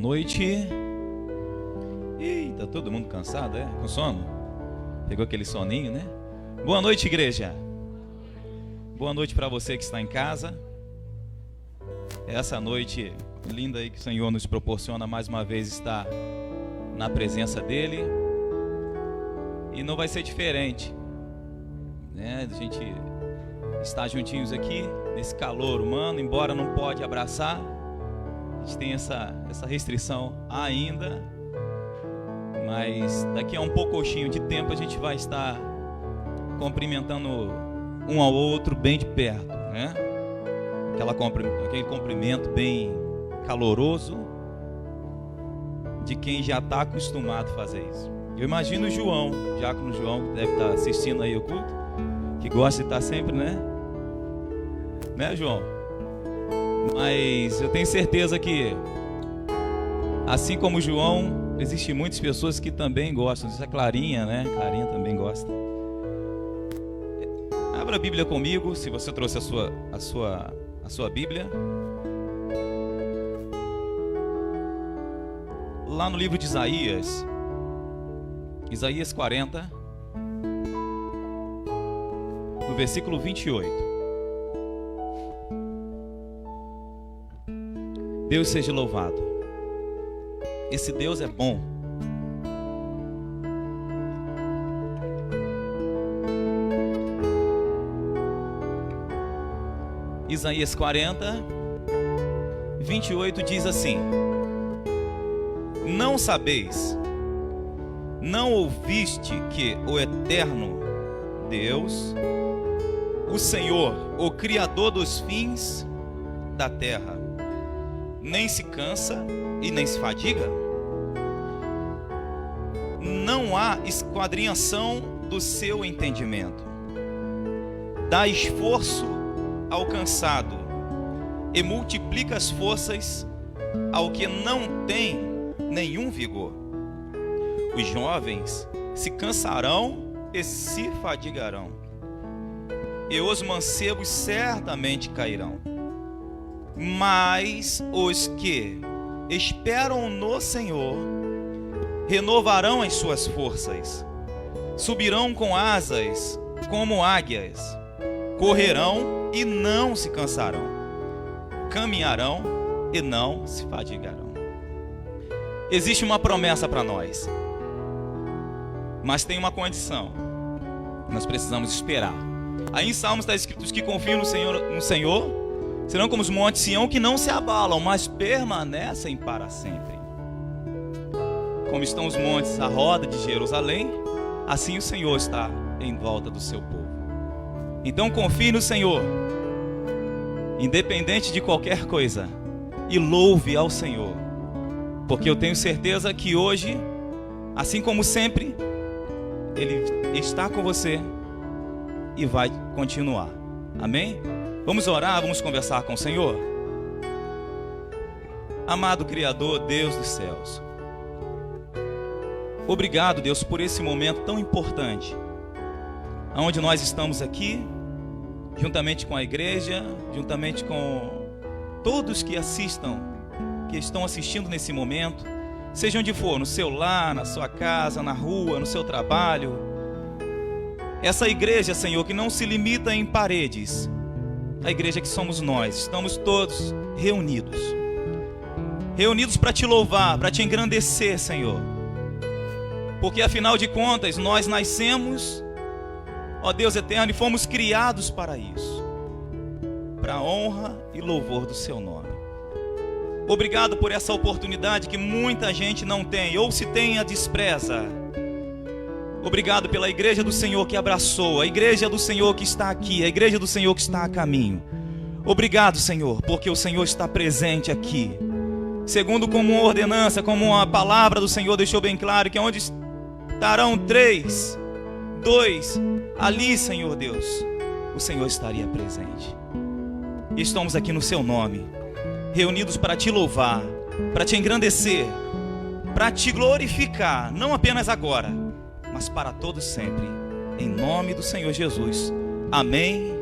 noite. Ih, tá todo mundo cansado, é? Com sono? Pegou aquele soninho, né? Boa noite, igreja. Boa noite para você que está em casa. Essa noite linda aí que o Senhor nos proporciona mais uma vez estar na presença dEle. E não vai ser diferente, né? A gente está juntinhos aqui nesse calor humano, embora não pode abraçar. A gente tem essa restrição ainda, mas daqui a um pouquinho de tempo a gente vai estar cumprimentando um ao outro bem de perto, né? Aquele cumprimento bem caloroso de quem já está acostumado a fazer isso. Eu imagino o João, o diácono João, que deve estar assistindo aí o culto, que gosta de estar sempre, né? Né, João? Mas eu tenho certeza que, assim como o João, existem muitas pessoas que também gostam. Isso é Clarinha, né? Clarinha também gosta. Abra a Bíblia comigo, se você trouxe a sua Bíblia. Lá no livro de Isaías, Isaías 40, no versículo 28. Deus seja louvado. Esse Deus é bom. Isaías 40, 28 diz assim: Não sabeis, não ouviste que o eterno Deus, o Senhor, o Criador dos fins da terra, nem se cansa e nem se fadiga? Não há esquadrinhação do seu entendimento. Dá esforço ao cansado e multiplica as forças ao que não tem nenhum vigor. Os jovens se cansarão e se fadigarão, e os mancebos certamente cairão. Mas os que esperam no Senhor renovarão as suas forças, subirão com asas como águias, correrão e não se cansarão, caminharão e não se fadigarão. Existe uma promessa para nós, mas tem uma condição: nós precisamos esperar. Aí em Salmos está escrito: os que confiam no Senhor serão como os montes Sião, que não se abalam, mas permanecem para sempre. Como estão os montes à roda de Jerusalém, assim o Senhor está em volta do seu povo. Então confie no Senhor, independente de qualquer coisa, e louve ao Senhor, porque eu tenho certeza que hoje, assim como sempre, Ele está com você e vai continuar. Amém? Vamos orar, vamos conversar com o Senhor. Amado Criador, Deus dos céus, obrigado, Deus, por esse momento tão importante, onde nós estamos aqui, juntamente com a igreja, juntamente com todos que estão assistindo nesse momento, seja onde for, no seu lar, na sua casa, na rua, no seu trabalho. Essa igreja, Senhor, que não se limita em paredes, a igreja que somos nós, estamos todos reunidos para te louvar, para te engrandecer, Senhor, porque afinal de contas nós nascemos, ó Deus eterno, e fomos criados para isso, para a honra e louvor do seu nome. Obrigado por essa oportunidade que muita gente não tem, ou se tem, a despreza. Obrigado pela igreja do Senhor que abraçou, a igreja do Senhor que está aqui, a igreja do Senhor que está a caminho. Obrigado, Senhor, porque o Senhor está presente aqui, segundo como uma ordenança, como a palavra do Senhor deixou bem claro, que onde estarão 3, 2, ali, Senhor Deus, o Senhor estaria presente. E estamos aqui no seu nome, reunidos para te louvar, para te engrandecer, para te glorificar, não apenas agora, mas para todos sempre, em nome do Senhor Jesus. Amém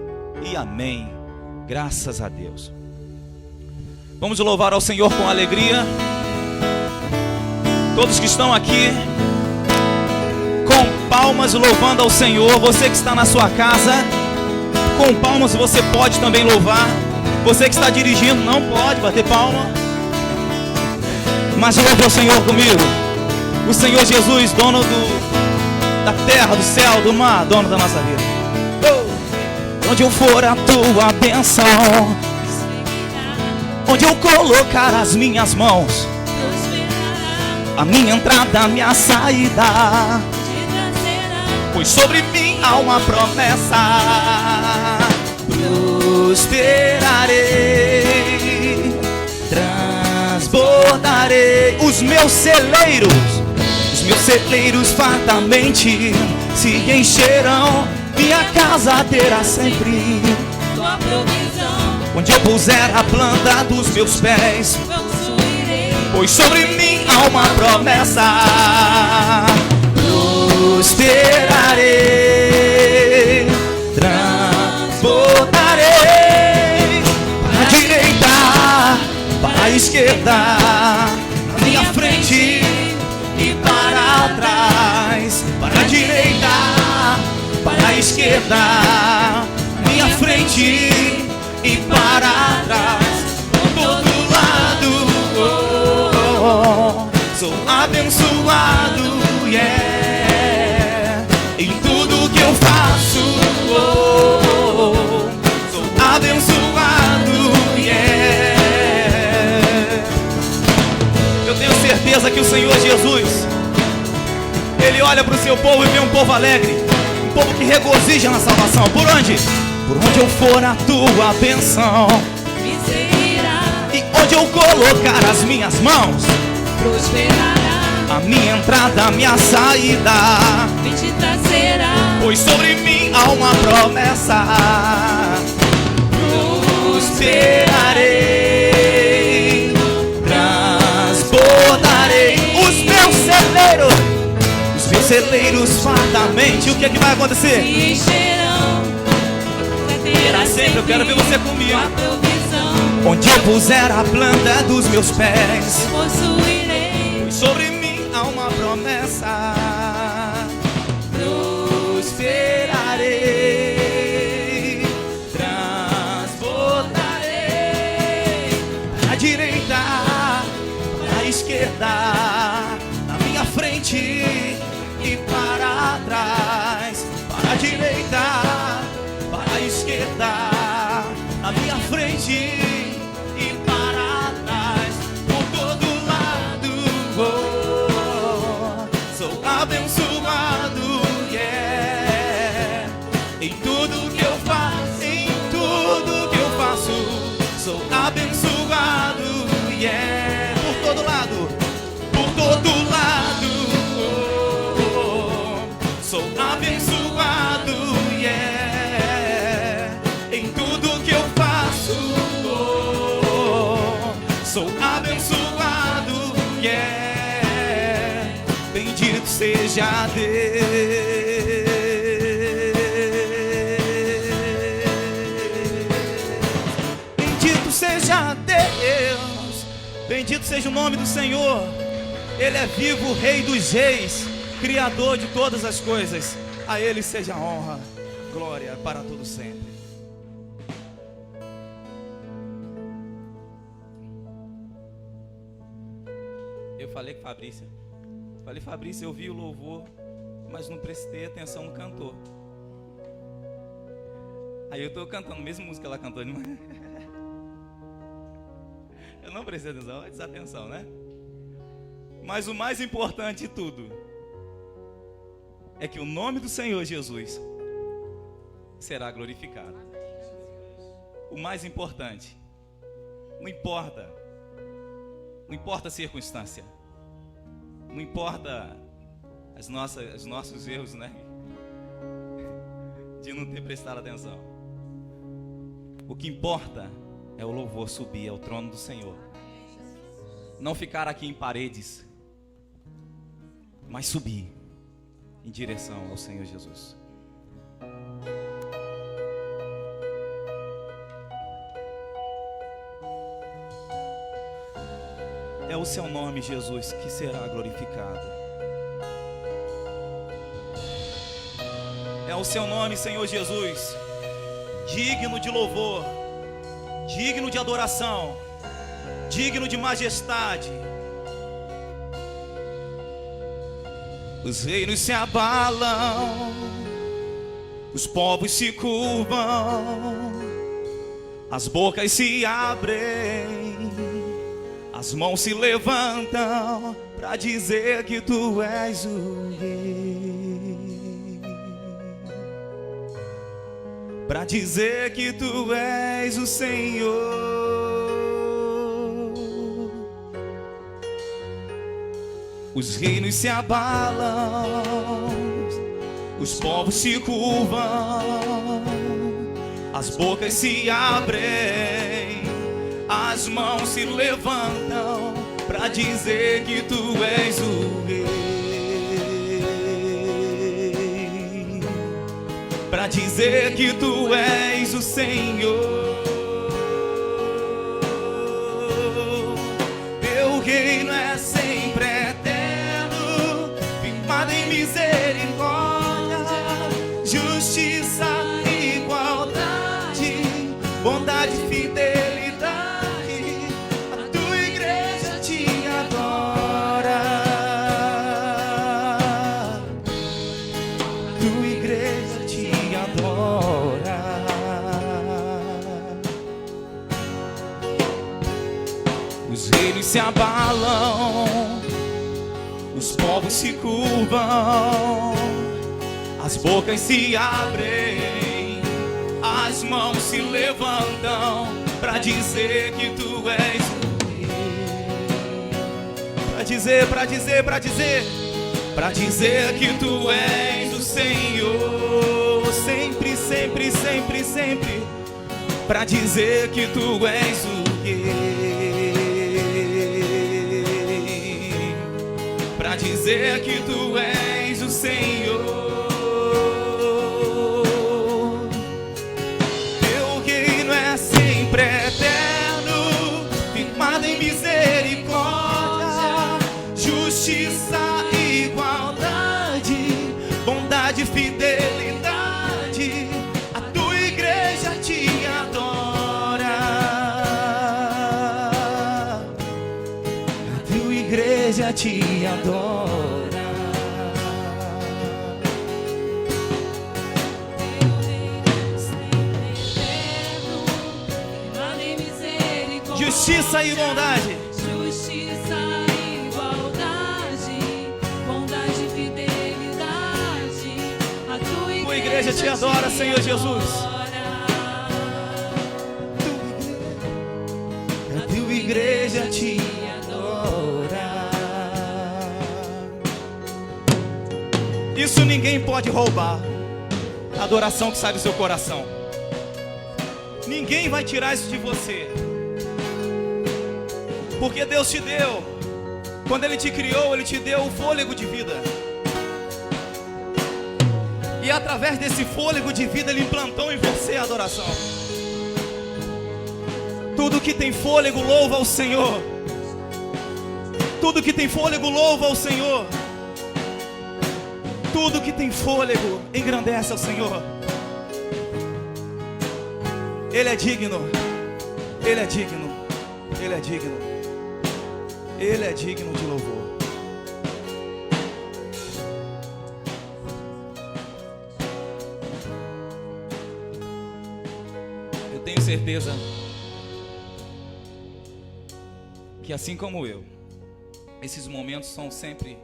e amém. Graças a Deus. Vamos louvar ao Senhor com alegria. Todos que estão aqui com palmas louvando ao Senhor. Você que está na sua casa, com palmas você pode também louvar. Você que está dirigindo não pode bater palma, mas louve ao Senhor comigo. O Senhor Jesus, dono da terra, do céu, do mar, dono da nossa vida. Onde eu for a tua bênção, onde eu colocar as minhas mãos, a minha entrada, a minha saída, pois sobre mim há uma promessa. Prosperarei, transbordarei os meus celeiros fartamente se encherão. Minha casa terá sempre tua provisão. Onde eu puser a planta dos meus pés, pois sobre mim há uma promessa. Prosperarei, transbordarei, para a direita, para a esquerda, na minha frente e para trás, para a direita, para a esquerda, minha frente e para trás, por todo lado. Sou abençoado, yeah, em tudo que eu faço. Sou abençoado, yeah. Eu tenho certeza que o Senhor Jesus, Ele olha para o seu povo e vê um povo alegre, um povo que regozija na salvação. Por onde? Por onde eu for a tua bênção, me seguirá. E onde eu colocar as minhas mãos, prosperará. A minha entrada, a minha saída, bendita será. Pois sobre mim há uma promessa. Prosperarei, transbordarei os meus celeiros fartamente. O que é que vai acontecer? Se encherão, terá sempre. Eu quero ver você comigo. Onde eu puser a planta dos meus pés, eu possuirei. Pois sobre mim há uma promessa. Prosperarei, transbordarei, para a direita, para a esquerda, na minha frente e para trás, para a direita, para a esquerda, na minha frente e para trás, por todo lado. Sou abençoado, yeah, em tudo que eu faço, em tudo que eu faço. Sou abençoado, yeah, por todo lado, por todo lado. Sou abençoado, yeah, em tudo que eu faço. Sou abençoado, yeah, bendito seja Deus. Bendito seja Deus, bendito seja o nome do Senhor. Ele é vivo, Rei dos reis, Criador de todas as coisas. A Ele seja a honra, glória para todo sempre. Eu falei com Fabrícia. Falei, Fabrícia, eu vi o louvor, mas não prestei atenção no cantor. Aí eu estou cantando a mesma música que ela cantou. Eu não prestei atenção, é desatenção, né? Mas o mais importante de tudo é que o nome do Senhor Jesus será glorificado. O mais importante, não importa a circunstância, não importa os nossos erros, né? De não ter prestado atenção. O que importa é o louvor subir ao trono do Senhor. Não ficar aqui em paredes, mas subir em direção ao Senhor Jesus. é o seu nome, Jesus, que será glorificado. É o seu nome, Senhor Jesus, digno de louvor, digno de adoração, digno de majestade. Os reinos se abalam, os povos se curvam, as bocas se abrem, as mãos se levantam para dizer que tu és o rei, para dizer que tu és o Senhor. Os reinos se abalam, os povos se curvam, as bocas se abrem, as mãos se levantam para dizer que tu és o rei, para dizer que tu és o Senhor. Teu reino é sempre eterno, firmado em misericórdia, justiça, igualdade, bondade, fidelidade. A tua igreja te adora, a tua igreja te adora. Os reinos se abalam, os povos se curvam, as bocas se abrem, as mãos se levantam para dizer que tu és o rei, para dizer, para dizer, para dizer, para dizer que tu és o Senhor, sempre, sempre, sempre, sempre, para dizer que tu és o rei, para dizer que tu és o Senhor. Sempre eterno, firmado em misericórdia, justiça, igualdade, bondade, fidelidade. A tua igreja te adora, a tua igreja te adora. Justiça e bondade, justiça, igualdade, bondade e fidelidade. A tua igreja te adora, Senhor Jesus. A tua igreja te adora. Isso ninguém pode roubar. A adoração que sai do seu coração. Ninguém vai tirar isso de você. Porque Deus te deu, quando Ele te criou, Ele te deu o fôlego de vida. E através desse fôlego de vida, Ele implantou em você a adoração. Tudo que tem fôlego, louva ao Senhor. Tudo que tem fôlego, louva ao Senhor. Tudo que tem fôlego, engrandece ao Senhor. Ele é digno. Ele é digno. Ele é digno. Ele é digno de louvor. Eu tenho certeza que, assim como eu, esses momentos são sempre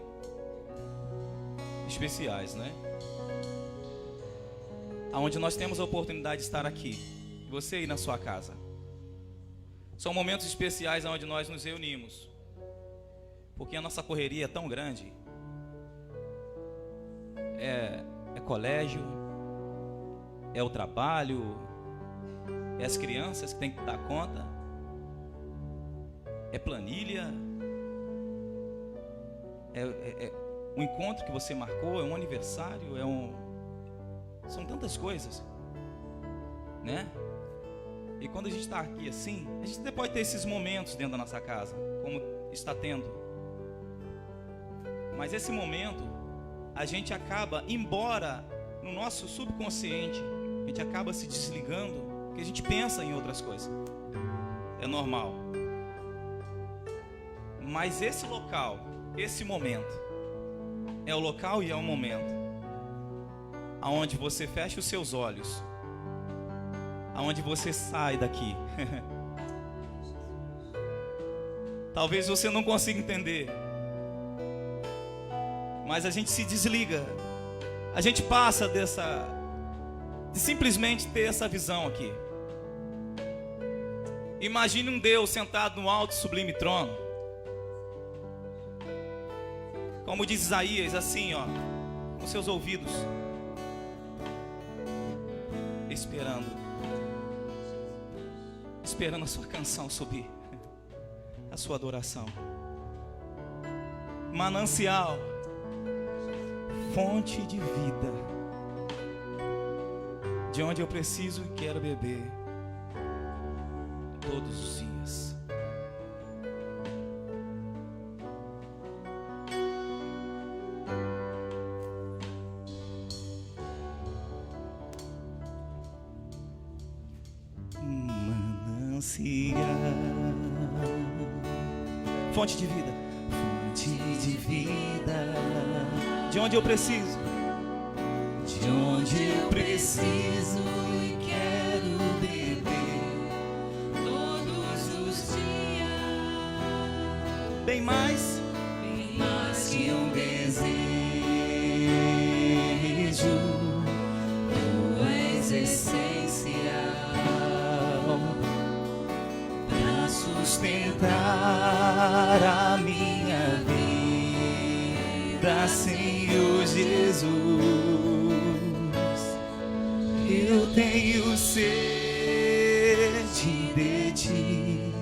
especiais, né? Aonde nós temos a oportunidade de estar aqui, você aí na sua casa. São momentos especiais onde nós nos reunimos. Porque a nossa correria é tão grande. É colégio, é o trabalho, é as crianças que tem que dar conta, é planilha, é um encontro que você marcou, é um aniversário, são tantas coisas, né? E quando a gente está aqui assim, a gente pode ter esses momentos dentro da nossa casa, como está tendo. Mas esse momento, a gente acaba, embora no nosso subconsciente, a gente acaba se desligando, porque a gente pensa em outras coisas. É normal. Mas esse local, esse momento, é o local e é o momento aonde você fecha os seus olhos, aonde você sai daqui. Talvez você não consiga entender, mas a gente se desliga, a gente passa de simplesmente ter essa visão aqui. Imagine um Deus sentado no alto e sublime trono, como diz Isaías, assim, ó, com seus ouvidos, esperando a sua canção subir, a sua adoração. Manancial, fonte de vida, de onde eu preciso e quero beber todos os dias. Fonte de vida, fonte de vida, de onde eu preciso, de onde eu preciso e quero beber todos os dias. Bem mais que um desejo, tu és essencial para sustentar a minha vida, Senhor Jesus. Eu tenho sede de ti,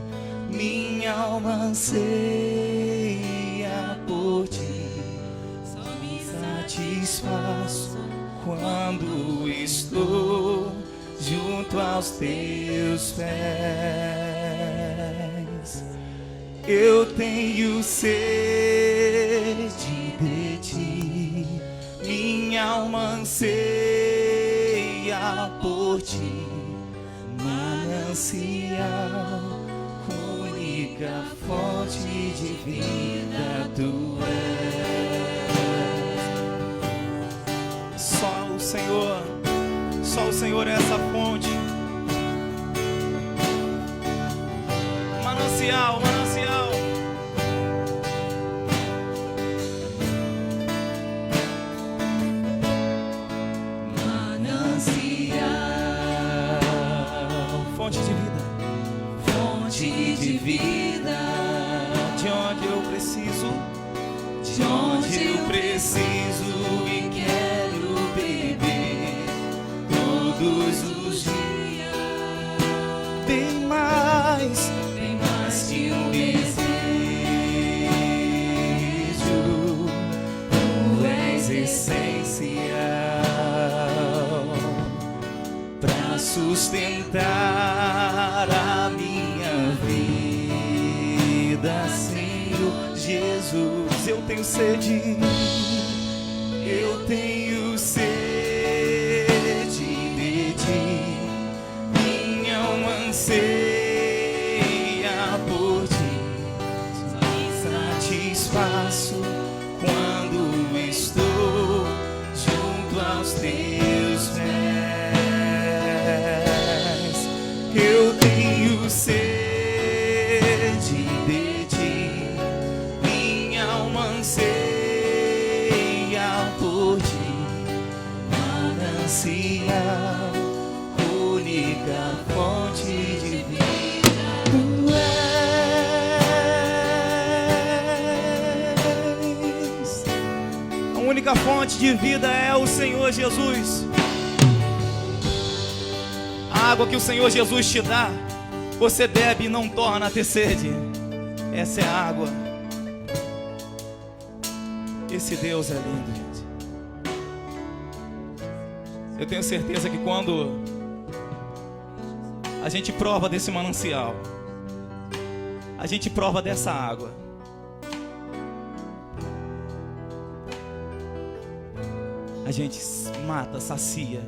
minha alma anseia por ti. Só me satisfaço quando estou junto aos teus pés. Eu tenho sede de ti, minha alma anseia por ti. Manancial, única fonte de vida, tu és. Só o Senhor é essa fonte. Manancial, manancial. Manancial, Fonte de vida, fonte de vida, de onde eu preciso, de onde eu preciso e quero beber todos os dias. bem mais Que um desejo, tu és essencial para sustentar a minha vida, Senhor Jesus. eu tenho sede, Eu tenho sede de ti, minha alma anseia por ti. Me satisfaço quando estou junto aos teus pés. Eu tenho sede de ti, minha alma anseia por ti. Manancial, única fonte de vida, tu és. a única fonte de vida é o Senhor Jesus. A água que o Senhor Jesus te dá, você bebe e não torna a ter sede. Essa é a água. Esse Deus é lindo, gente. Eu tenho certeza que quando a gente prova desse manancial, a gente prova dessa água, a gente mata, sacia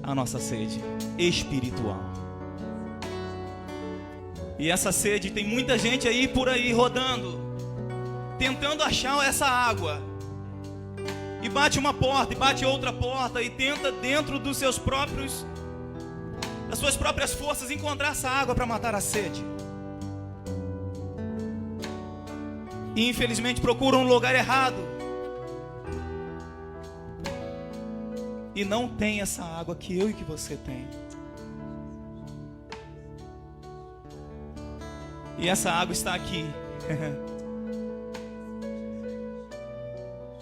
a nossa sede espiritual. E essa sede, tem muita gente aí por aí rodando, tentando achar essa água. E bate uma porta, e bate outra porta, e tenta dentro das suas próprias forças encontrar essa água para matar a sede. E infelizmente procuram um lugar errado. E não tem essa água que eu e que você tem. E essa água está aqui.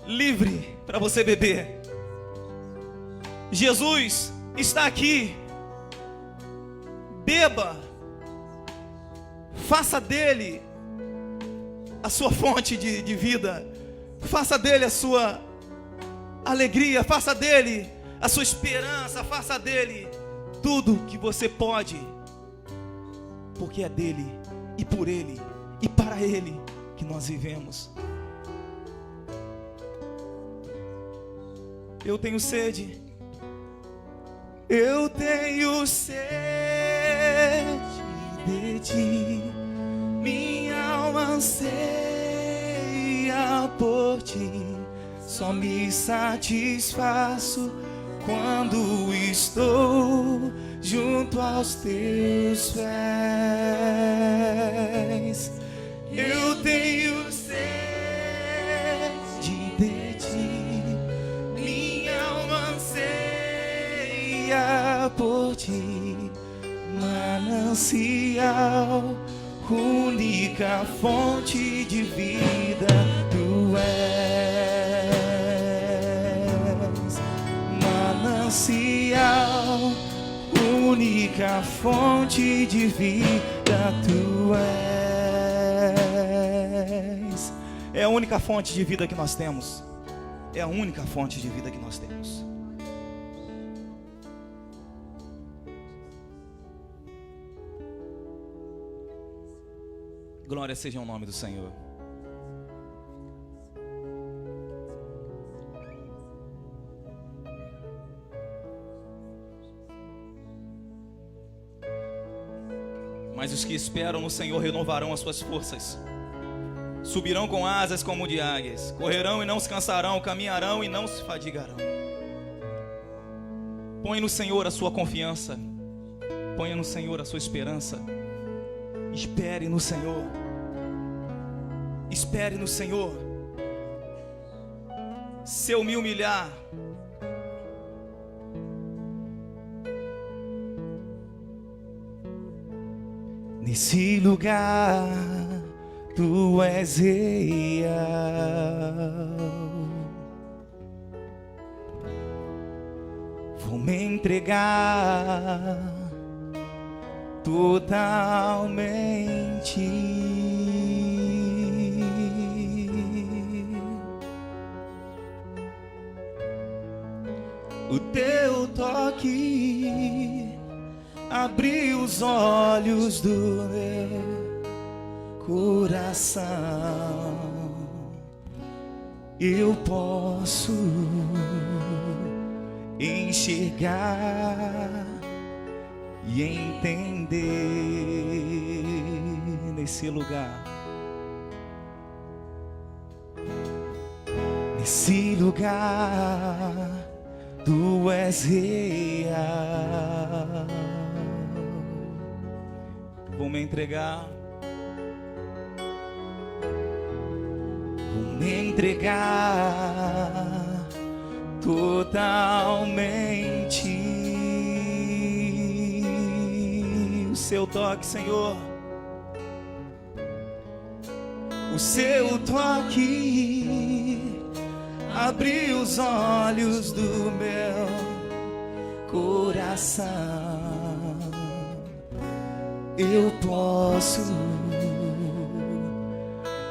Livre para você beber. Jesus está aqui. Beba. Faça dele a sua fonte de vida. Faça dele a sua alegria. Faça dele a sua esperança. Faça dele tudo que você pode. Porque é dele, e por ele, e para ele que nós vivemos. Eu tenho sede. Eu tenho sede de ti. Minha alma anseia por ti. Só me satisfaço quando estou junto aos teus pés. Eu tenho sede de ti. Minha alma anseia por ti. Manancial, única fonte de vida tu és. Manancial, única fonte de vida tu és. É a única fonte de vida que nós temos. É a única fonte de vida que nós temos. Glória seja o nome do Senhor. Mas os que esperam no Senhor renovarão as suas forças. Subirão com asas como de águias. Correrão e não se cansarão, caminharão e não se fadigarão. Põe no Senhor a sua confiança. Ponha no Senhor a sua esperança. Espere no Senhor. Espere no Senhor. Se eu me humilhar, nesse lugar tu és real. Vou me entregar totalmente. O teu toque abriu os olhos do meu coração. Eu posso enxergar e entender nesse lugar. Nesse lugar tu és real. Vou me entregar. Vou me entregar totalmente. O seu toque, Senhor. O seu toque abriu os olhos do meu coração. Eu posso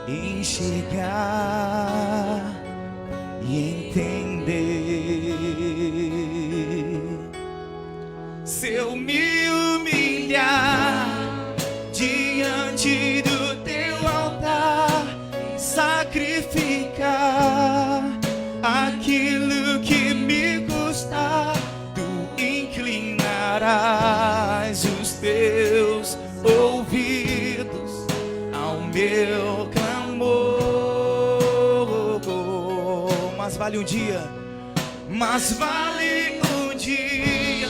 enxergar e entender. Se eu me humilhar diante do teu altar, sacrificar aquilo meu clamor. Mas vale um dia, mas vale um dia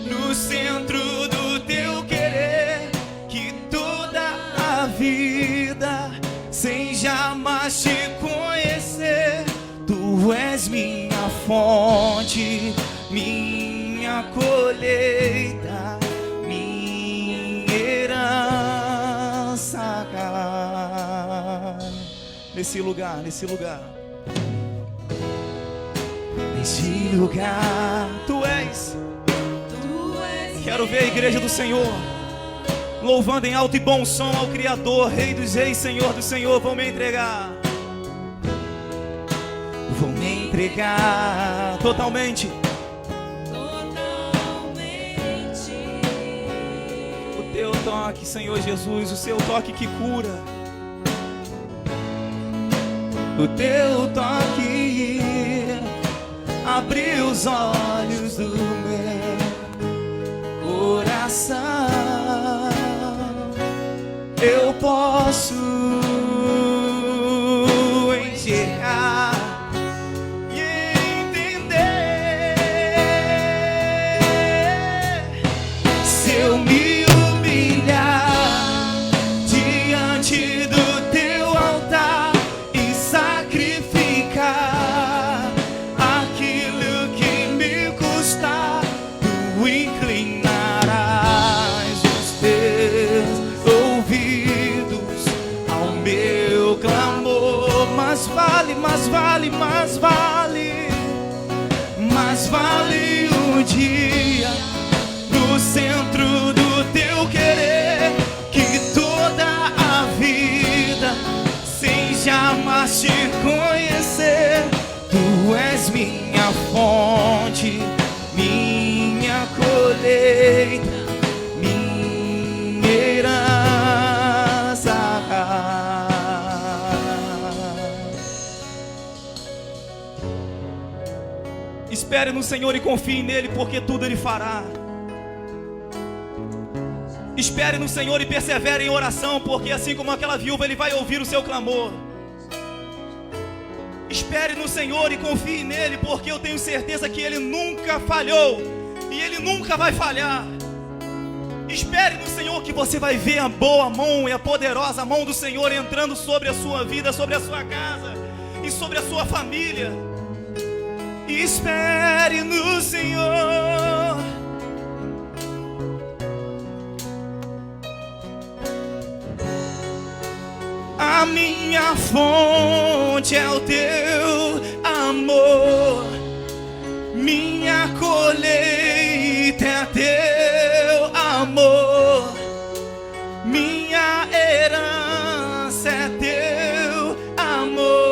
no centro do teu querer, que toda a vida sem jamais te conhecer. Tu és minha fonte, minha colheita, minha herança. Nesse lugar, nesse lugar, nesse lugar, tu és. Quero ver a igreja do Senhor louvando em alto e bom som ao Criador, Rei dos Reis, Senhor do Senhor. Vão me entregar, vou me entregar totalmente. O teu toque, Senhor Jesus, o seu toque que cura. O teu toque abriu os olhos do meu coração. Eu posso enxergar e entender. Se eu me humilhar diante do teu altar e sacrificar aquilo que me custar, tu inclinarás os teus ouvidos ao meu clamor. Mas vale, mas vale, mas vale, mas vale um dia no centro do teu querer, que toda a vida sem jamais te conhecer. Tu és minha fonte, minha colheita, minha herança. Espere no Senhor e confie nele, porque tudo ele fará. Espere no Senhor e persevere em oração, porque assim como aquela viúva, ele vai ouvir o seu clamor. Espere no Senhor e confie nele, porque eu tenho certeza que ele nunca falhou e ele nunca vai falhar. Espere no Senhor, que você vai ver a boa mão e a poderosa mão do Senhor entrando sobre a sua vida, sobre a sua casa e sobre a sua família. Espere no Senhor. A minha fonte é o teu amor, minha colheita é teu amor, minha herança é teu amor.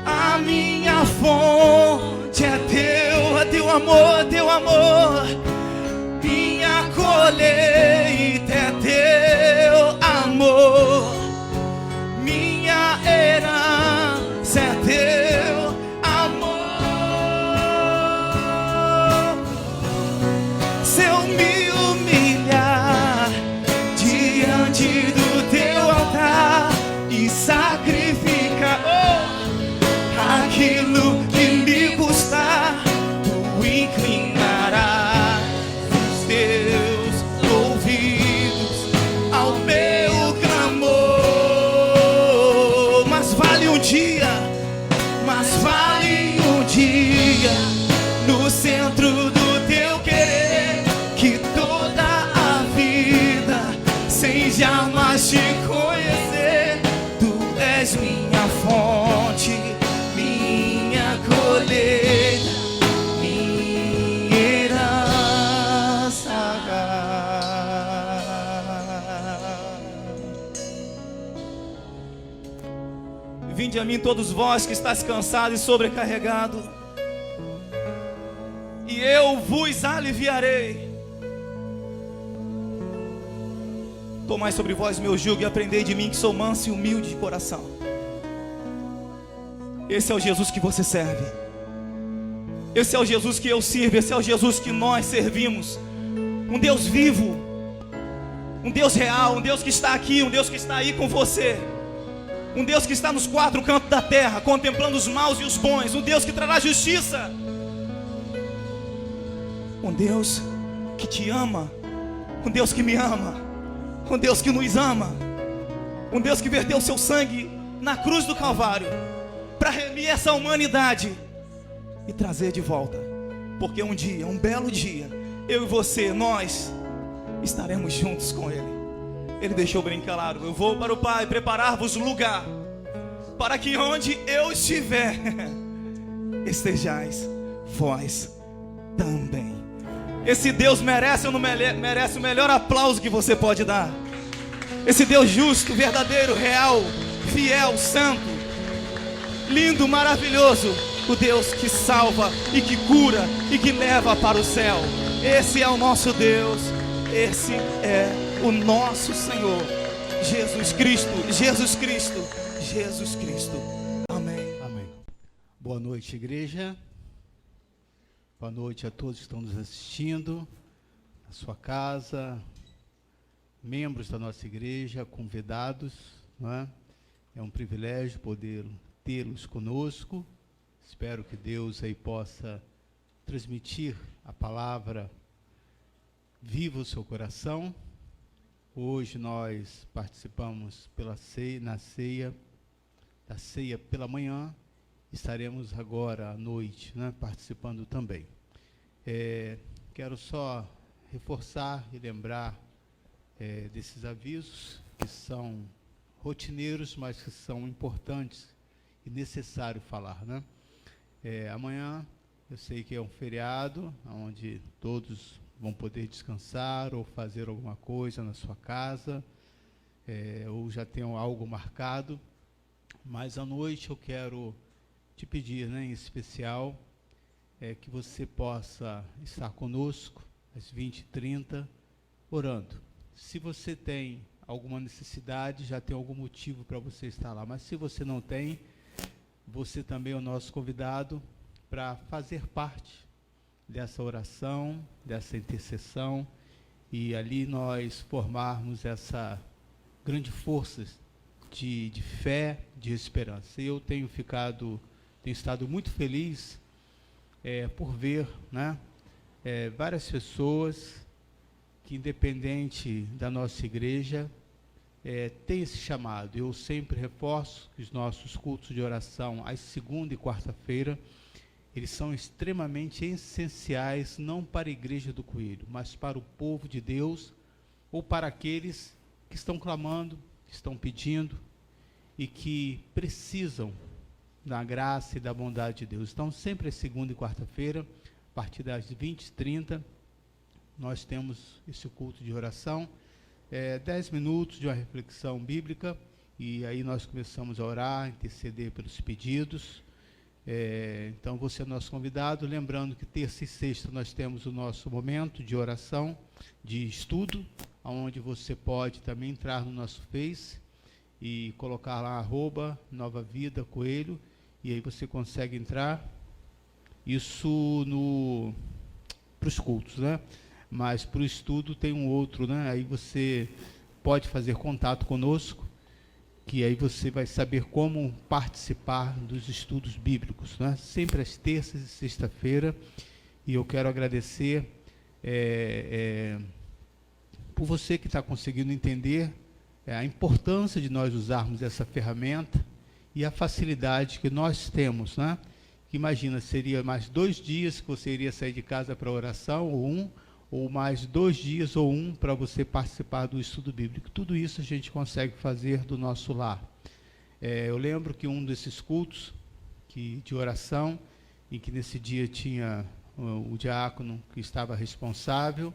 A minha fonte é teu amor, teu amor. Minha colheita é teu amor, minha herança é teu amor. Se eu me humilhar diante do teu altar e sacrificar aquilo que me custar, tu inclinarás os teus ouvidos ao meu clamor. Mas vale um dia, mas vale um dia no centro do teu querer, que toda a vida sem jamais te conhecer. Tu és minha fonte, minha colheita, minha herança. Vinde a mim todos vós que estáis cansados e sobrecarregados, e eu vos aliviarei. Tomai sobre vós meu jugo e aprendei de mim, que sou manso e humilde de coração. Esse é o Jesus que você serve. Esse é o Jesus que eu sirvo, esse é o Jesus que nós servimos. Um Deus vivo, um Deus real, um Deus que está aqui, um Deus que está aí com você. Um Deus que está nos quatro cantos da terra, contemplando os maus e os bons. Um Deus que trará justiça. Um Deus que te ama. Um Deus que me ama. Um Deus que nos ama. Um Deus que verteu o seu sangue na cruz do Calvário para remir essa humanidade e trazer de volta. Porque um dia, um belo dia, eu e você, nós estaremos juntos com Ele. Ele deixou bem claro: eu vou para o Pai preparar-vos lugar, para que onde eu estiver, estejais vós também. Esse Deus merece ou não merece o melhor aplauso que você pode dar? Esse Deus justo, verdadeiro, real, fiel, santo, lindo, maravilhoso. O Deus que salva e que cura e que leva para o céu. Esse é o nosso Deus. Esse é o nosso Senhor Jesus Cristo. Jesus Cristo. Jesus Cristo. Amém. Amém. Boa noite, igreja. Boa noite a todos que estão nos assistindo, na sua casa, membros da nossa igreja, convidados, não é? É um privilégio poder tê-los conosco. Espero que Deus aí possa transmitir a palavra viva ao seu coração. Hoje nós participamos da ceia pela manhã. Estaremos agora à noite, né, participando também. Quero só reforçar e lembrar desses avisos que são rotineiros, mas que são importantes e necessário falar, né? Amanhã eu sei que é um feriado, onde todos vão poder descansar ou fazer alguma coisa na sua casa, ou já tenham algo marcado, mas à noite eu quero te pedir, né, em especial, que você possa estar conosco às 20h30, orando. Se você tem alguma necessidade, já tem algum motivo para você estar lá, mas se você não tem, você também é o nosso convidado para fazer parte dessa oração, dessa intercessão, e ali nós formarmos essa grande força de fé, de esperança. Eu tenho estado muito feliz por ver, né, várias pessoas que, independente da nossa igreja, tem esse chamado. Eu sempre reforço que os nossos cultos de oração, às segunda e quarta-feira, eles são extremamente essenciais, não para a igreja do Coelho, mas para o povo de Deus, ou para aqueles que estão clamando, que estão pedindo, e que precisam da graça e da bondade de Deus. Então, sempre às segunda e quarta-feira, a partir das 20h30, nós temos esse culto de oração, 10 minutos de uma reflexão bíblica, e aí nós começamos a orar, interceder pelos pedidos. Então você é nosso convidado, lembrando que terça e sexta nós temos o nosso momento de oração, de estudo, onde você pode também entrar no nosso Face e colocar lá @Nova Vida Coelho, e aí você consegue entrar, isso para os cultos, né? Mas para o estudo tem um outro, né? Aí você pode fazer contato conosco, que aí você vai saber como participar dos estudos bíblicos, né? Sempre às terças e sexta-feira. E eu quero agradecer por você que está conseguindo entender a importância de nós usarmos essa ferramenta e a facilidade que nós temos, né? Imagina, seria mais 2 dias que você iria sair de casa para oração, ou mais 2 dias ou para você participar do estudo bíblico. Tudo isso a gente consegue fazer do nosso lar. Eu lembro que um desses cultos de oração, em que nesse dia tinha o diácono que estava responsável,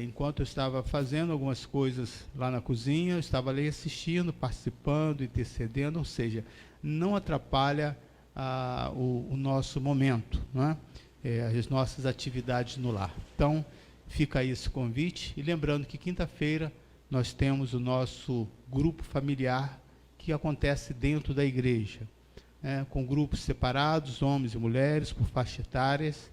enquanto eu estava fazendo algumas coisas lá na cozinha, eu estava ali assistindo, participando, intercedendo, ou seja, não atrapalha o nosso momento, não é? As nossas atividades no lar. Então, fica aí esse convite. E lembrando que quinta-feira nós temos o nosso grupo familiar que acontece dentro da igreja. com grupos separados, homens e mulheres, por faixa etárias,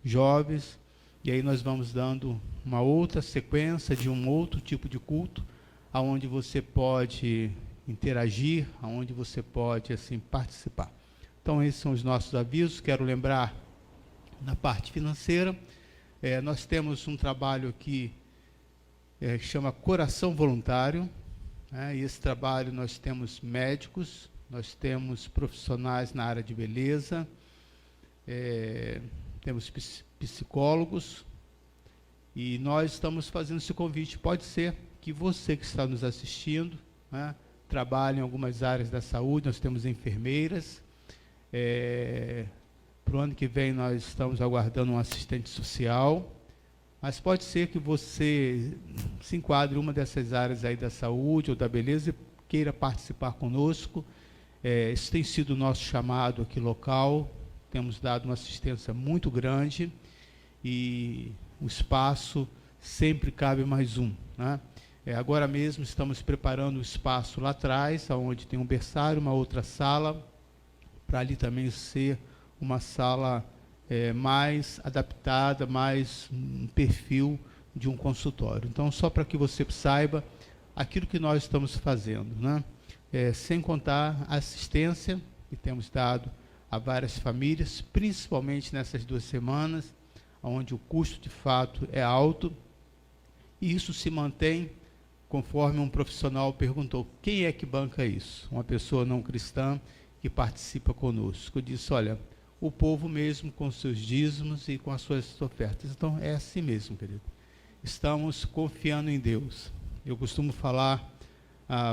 jovens, e aí nós vamos dando uma outra sequência de um outro tipo de culto, aonde você pode interagir, aonde você pode assim participar. Então esses são os nossos avisos. Quero lembrar na parte financeira, nós temos um trabalho aqui que chama Coração Voluntário, e esse trabalho nós temos médicos, nós temos profissionais na área de beleza, temos psicólogos, e nós estamos fazendo esse convite. Pode ser que você que está nos assistindo, trabalhe em algumas áreas da saúde. Nós temos enfermeiras, para o ano que vem nós estamos aguardando um assistente social, mas pode ser que você se enquadre em uma dessas áreas aí da saúde ou da beleza e queira participar conosco. Esse tem sido o nosso chamado aqui local, temos dado uma assistência muito grande e o espaço sempre cabe mais um, né? Agora mesmo estamos preparando o espaço lá atrás, onde tem um berçário, uma outra sala, para ali também ser uma sala mais adaptada, mais um perfil de um consultório. Então, só para que você saiba aquilo que nós estamos fazendo, né? Sem contar a assistência que temos dado a várias famílias, principalmente nessas 2 semanas, onde o custo de fato é alto, e isso se mantém conforme um profissional perguntou: quem é que banca isso? Uma pessoa não cristã que participa conosco. Eu disse: olha, o povo mesmo com seus dízimos e com as suas ofertas. Então é assim mesmo, querido. Estamos confiando em Deus. Eu costumo falar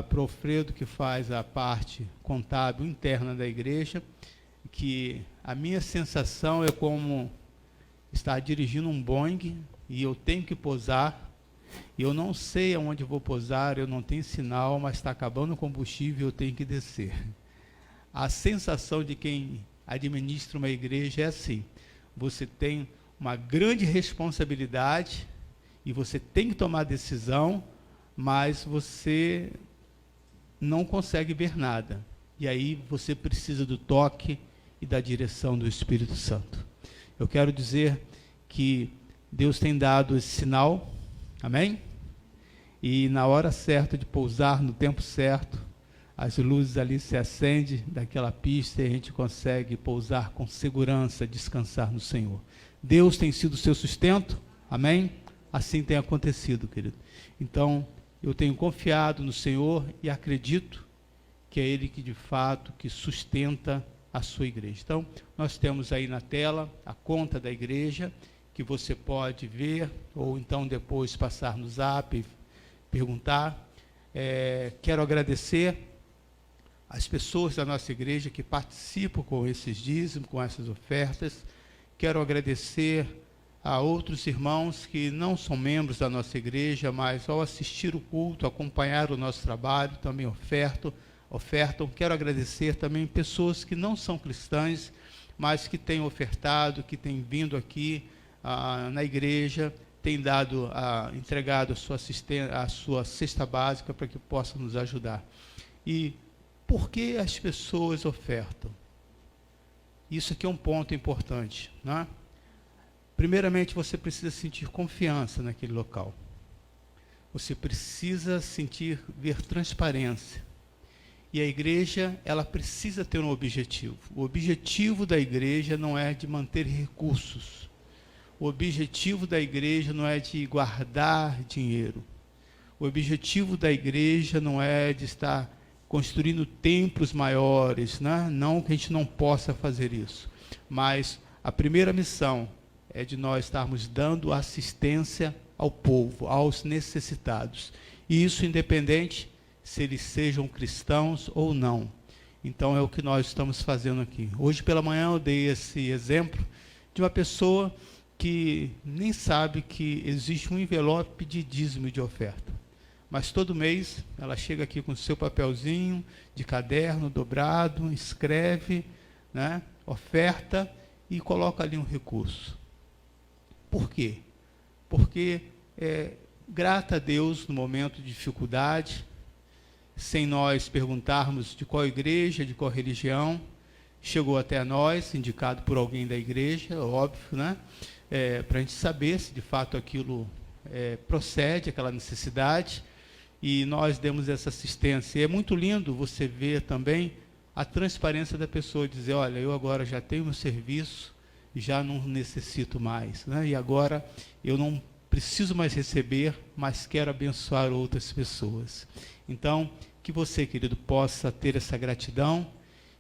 para o Alfredo, que faz a parte contábil interna da igreja, que a minha sensação é como estar dirigindo um Boeing e eu tenho que pousar, e eu não sei aonde vou pousar, eu não tenho sinal, mas está acabando o combustível e eu tenho que descer. A sensação de quem administra uma igreja é assim: você tem uma grande responsabilidade e você tem que tomar decisão, mas você não consegue ver nada. E aí você precisa do toque e da direção do Espírito Santo. Eu quero dizer que Deus tem dado esse sinal, amém? E na hora certa de pousar, no tempo certo, as luzes ali se acendem daquela pista e a gente consegue pousar com segurança, descansar no Senhor. Deus tem sido o seu sustento, amém? Assim tem acontecido, querido. Então, eu tenho confiado no Senhor e acredito que é Ele que de fato que sustenta a sua igreja. Então, nós temos aí na tela a conta da igreja, que você pode ver, ou então depois passar no Zap e perguntar. Quero agradecer as pessoas da nossa igreja que participam com esses dízimos, com essas ofertas. Quero agradecer a outros irmãos que não são membros da nossa igreja, mas ao assistir o culto, acompanhar o nosso trabalho, também ofertam. Quero agradecer também pessoas que não são cristãs, mas que têm ofertado, que têm vindo aqui na igreja, têm entregado a sua cesta básica para que possa nos ajudar. E por que as pessoas ofertam? Isso aqui é um ponto importante, né? Primeiramente, você precisa sentir confiança naquele local. Você precisa ver transparência. E a igreja, ela precisa ter um objetivo. O objetivo da igreja não é de manter recursos. O objetivo da igreja não é de guardar dinheiro. O objetivo da igreja não é de estar construindo templos maiores, né? Não que a gente não possa fazer isso. Mas a primeira missão é de nós estarmos dando assistência ao povo, aos necessitados. E isso independente se eles sejam cristãos ou não. Então é o que nós estamos fazendo aqui. Hoje pela manhã eu dei esse exemplo de uma pessoa que nem sabe que existe um envelope de dízimo de oferta. Mas todo mês ela chega aqui com o seu papelzinho de caderno dobrado, escreve, né, oferta e coloca ali um recurso. Por quê? Porque grata a Deus no momento de dificuldade, sem nós perguntarmos de qual igreja, de qual religião, chegou até nós, indicado por alguém da igreja, óbvio, né? Para a gente saber se de fato aquilo procede, aquela necessidade, e nós demos essa assistência. E é muito lindo você ver também a transparência da pessoa, dizer, olha, eu agora já tenho meu serviço, já não necessito mais, né? E agora eu não preciso mais receber, mas quero abençoar outras pessoas. Então, que você, querido, possa ter essa gratidão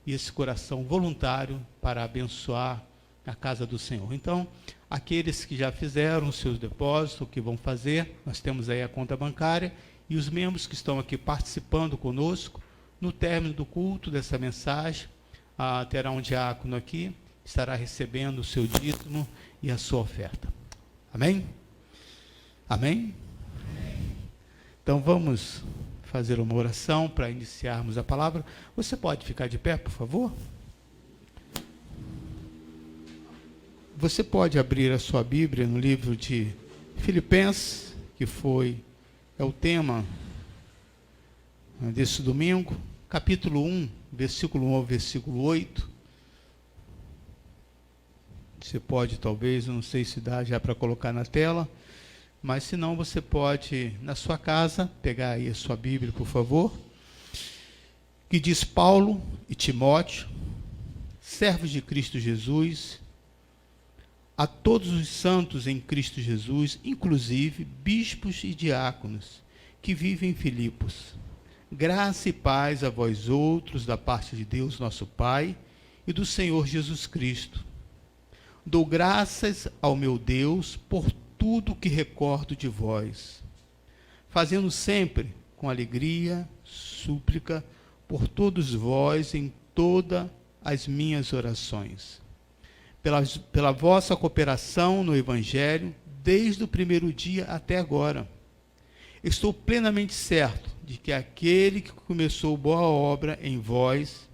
e esse coração voluntário para abençoar a casa do Senhor. Então, aqueles que já fizeram os seus depósitos, o que vão fazer, nós temos aí a conta bancária, e os membros que estão aqui participando conosco, no término do culto dessa mensagem, terá um diácono aqui, estará recebendo o seu dízimo e a sua oferta. Amém? Amém? Então vamos fazer uma oração para iniciarmos a palavra. Você pode ficar de pé, por favor? Você pode abrir a sua Bíblia no livro de Filipenses, que é o tema desse domingo, capítulo 1, versículo 1 ao versículo 8. Você pode, talvez, não sei se dá já para colocar na tela, mas se não, você pode, na sua casa, pegar aí a sua Bíblia, por favor, que diz: Paulo e Timóteo, servos de Cristo Jesus, a todos os santos em Cristo Jesus, inclusive bispos e diáconos, que vivem em Filipos. Graça e paz a vós outros, da parte de Deus nosso Pai e do Senhor Jesus Cristo. Dou graças ao meu Deus por tudo o que recordo de vós, fazendo sempre com alegria, súplica, por todos vós em todas as minhas orações, pela vossa cooperação no Evangelho, desde o primeiro dia até agora. Estou plenamente certo de que aquele que começou boa obra em vós,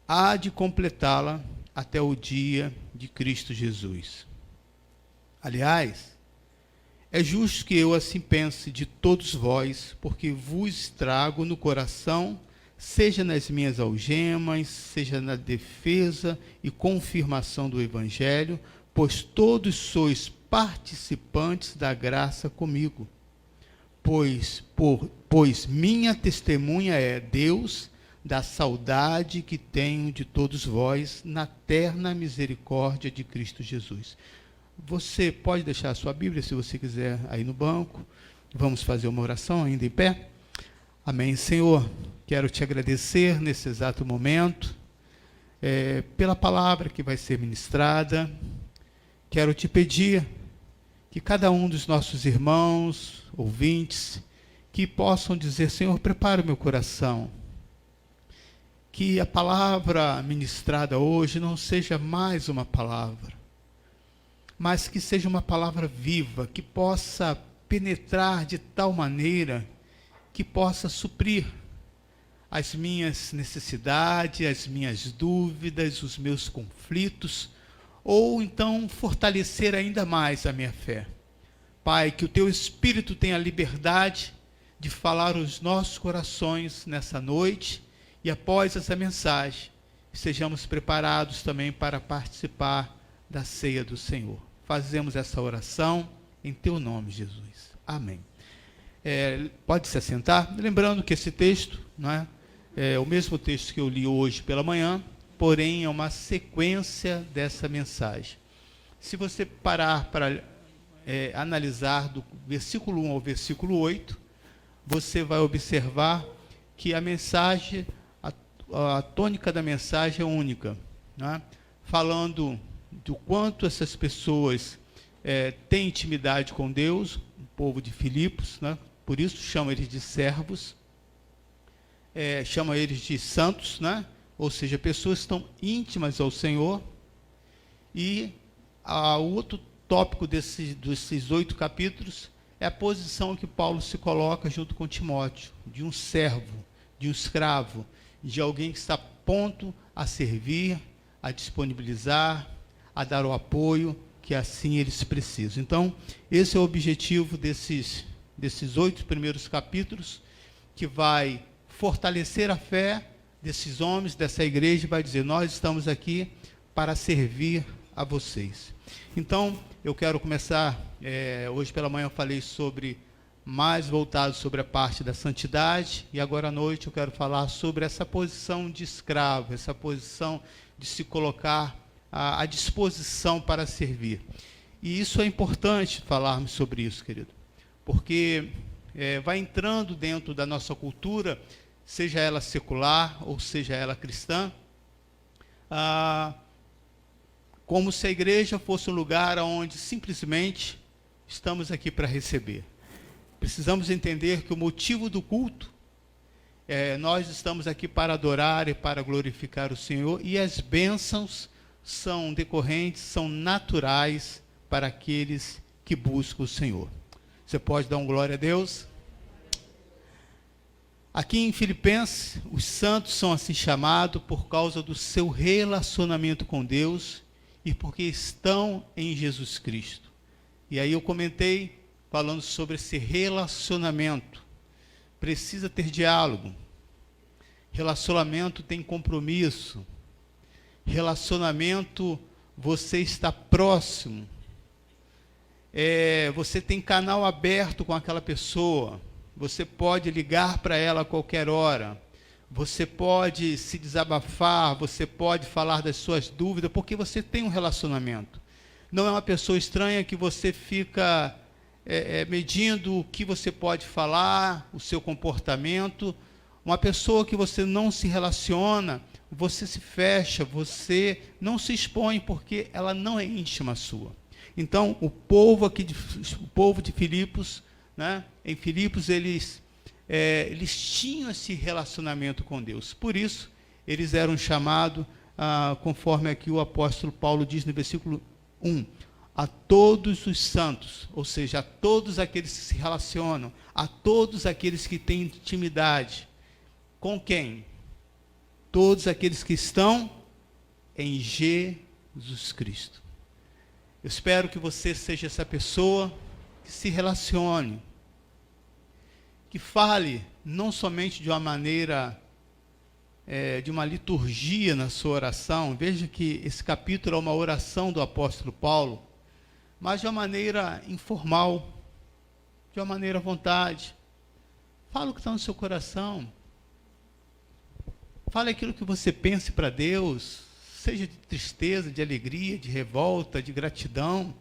há de completá-la até o dia de Cristo Jesus. Aliás, é justo que eu assim pense de todos vós, porque vos trago no coração, seja nas minhas algemas, seja na defesa e confirmação do Evangelho, pois todos sois participantes da graça comigo. Pois minha testemunha é Deus, da saudade que tenho de todos vós, na terna misericórdia de Cristo Jesus. Você pode deixar a sua Bíblia, se você quiser, aí no banco. Vamos fazer uma oração ainda em pé? Amém. Senhor, quero te agradecer nesse exato momento, pela palavra que vai ser ministrada. Quero te pedir que cada um dos nossos irmãos, ouvintes, que possam dizer: Senhor, prepara o meu coração. Que a palavra ministrada hoje não seja mais uma palavra, mas que seja uma palavra viva, que possa penetrar de tal maneira que possa suprir as minhas necessidades, as minhas dúvidas, os meus conflitos, ou então fortalecer ainda mais a minha fé. Pai, que o teu Espírito tenha liberdade de falar aos nossos corações nessa noite, e após essa mensagem, sejamos preparados também para participar da ceia do Senhor. Fazemos essa oração em teu nome, Jesus. Amém. Pode se assentar. Lembrando que esse texto, não é o mesmo texto que eu li hoje pela manhã, porém é uma sequência dessa mensagem. Se você parar para analisar do versículo 1 ao versículo 8, você vai observar que a mensagem, a tônica da mensagem é única, né? Falando do quanto essas pessoas têm intimidade com Deus, o povo de Filipos, né? Por isso chama eles de servos, chama eles de santos, né? Ou seja, pessoas que estão íntimas ao Senhor. E o outro tópico desses 8 capítulos é a posição que Paulo se coloca junto com Timóteo, de um servo, de um escravo, de alguém que está pronto a servir, a disponibilizar, a dar o apoio que assim eles precisam. Então, esse é o objetivo desses 8 primeiros capítulos, que vai fortalecer a fé, desses homens, dessa igreja, vai dizer: nós estamos aqui para servir a vocês. Então, eu quero começar, hoje pela manhã eu falei mais voltado sobre a parte da santidade, e agora à noite eu quero falar sobre essa posição de escravo, essa posição de se colocar à disposição para servir. E isso é importante falarmos sobre isso, querido, porque vai entrando dentro da nossa cultura, seja ela secular ou seja ela cristã, como se a igreja fosse um lugar onde simplesmente estamos aqui para receber. Precisamos entender que o motivo do culto nós estamos aqui para adorar e para glorificar o Senhor, e as bênçãos são decorrentes, são naturais para aqueles que buscam o Senhor. Você pode dar um glória a Deus? Aqui em Filipenses, os santos são assim chamados por causa do seu relacionamento com Deus e porque estão em Jesus Cristo. E aí eu comentei falando sobre esse relacionamento. Precisa ter diálogo. Relacionamento tem compromisso. Relacionamento, você está próximo. Você tem canal aberto com aquela pessoa. Você pode ligar para ela a qualquer hora. Você pode se desabafar, você pode falar das suas dúvidas, porque você tem um relacionamento. Não é uma pessoa estranha que você fica medindo o que você pode falar, o seu comportamento. Uma pessoa que você não se relaciona, você se fecha, você não se expõe, porque ela não é íntima sua. Então, o povo de Filipos, né, em Filipos, eles tinham esse relacionamento com Deus. Por isso, eles eram chamados, conforme aqui o apóstolo Paulo diz no versículo 1, a todos os santos, ou seja, a todos aqueles que se relacionam, a todos aqueles que têm intimidade. Com quem? Todos aqueles que estão em Jesus Cristo. Eu espero que você seja essa pessoa que se relacione, que fale não somente de uma maneira, de uma liturgia na sua oração. Veja que esse capítulo é uma oração do apóstolo Paulo, mas de uma maneira informal, de uma maneira à vontade. Fala o que está no seu coração. Fale aquilo que você pense para Deus, seja de tristeza, de alegria, de revolta, de gratidão.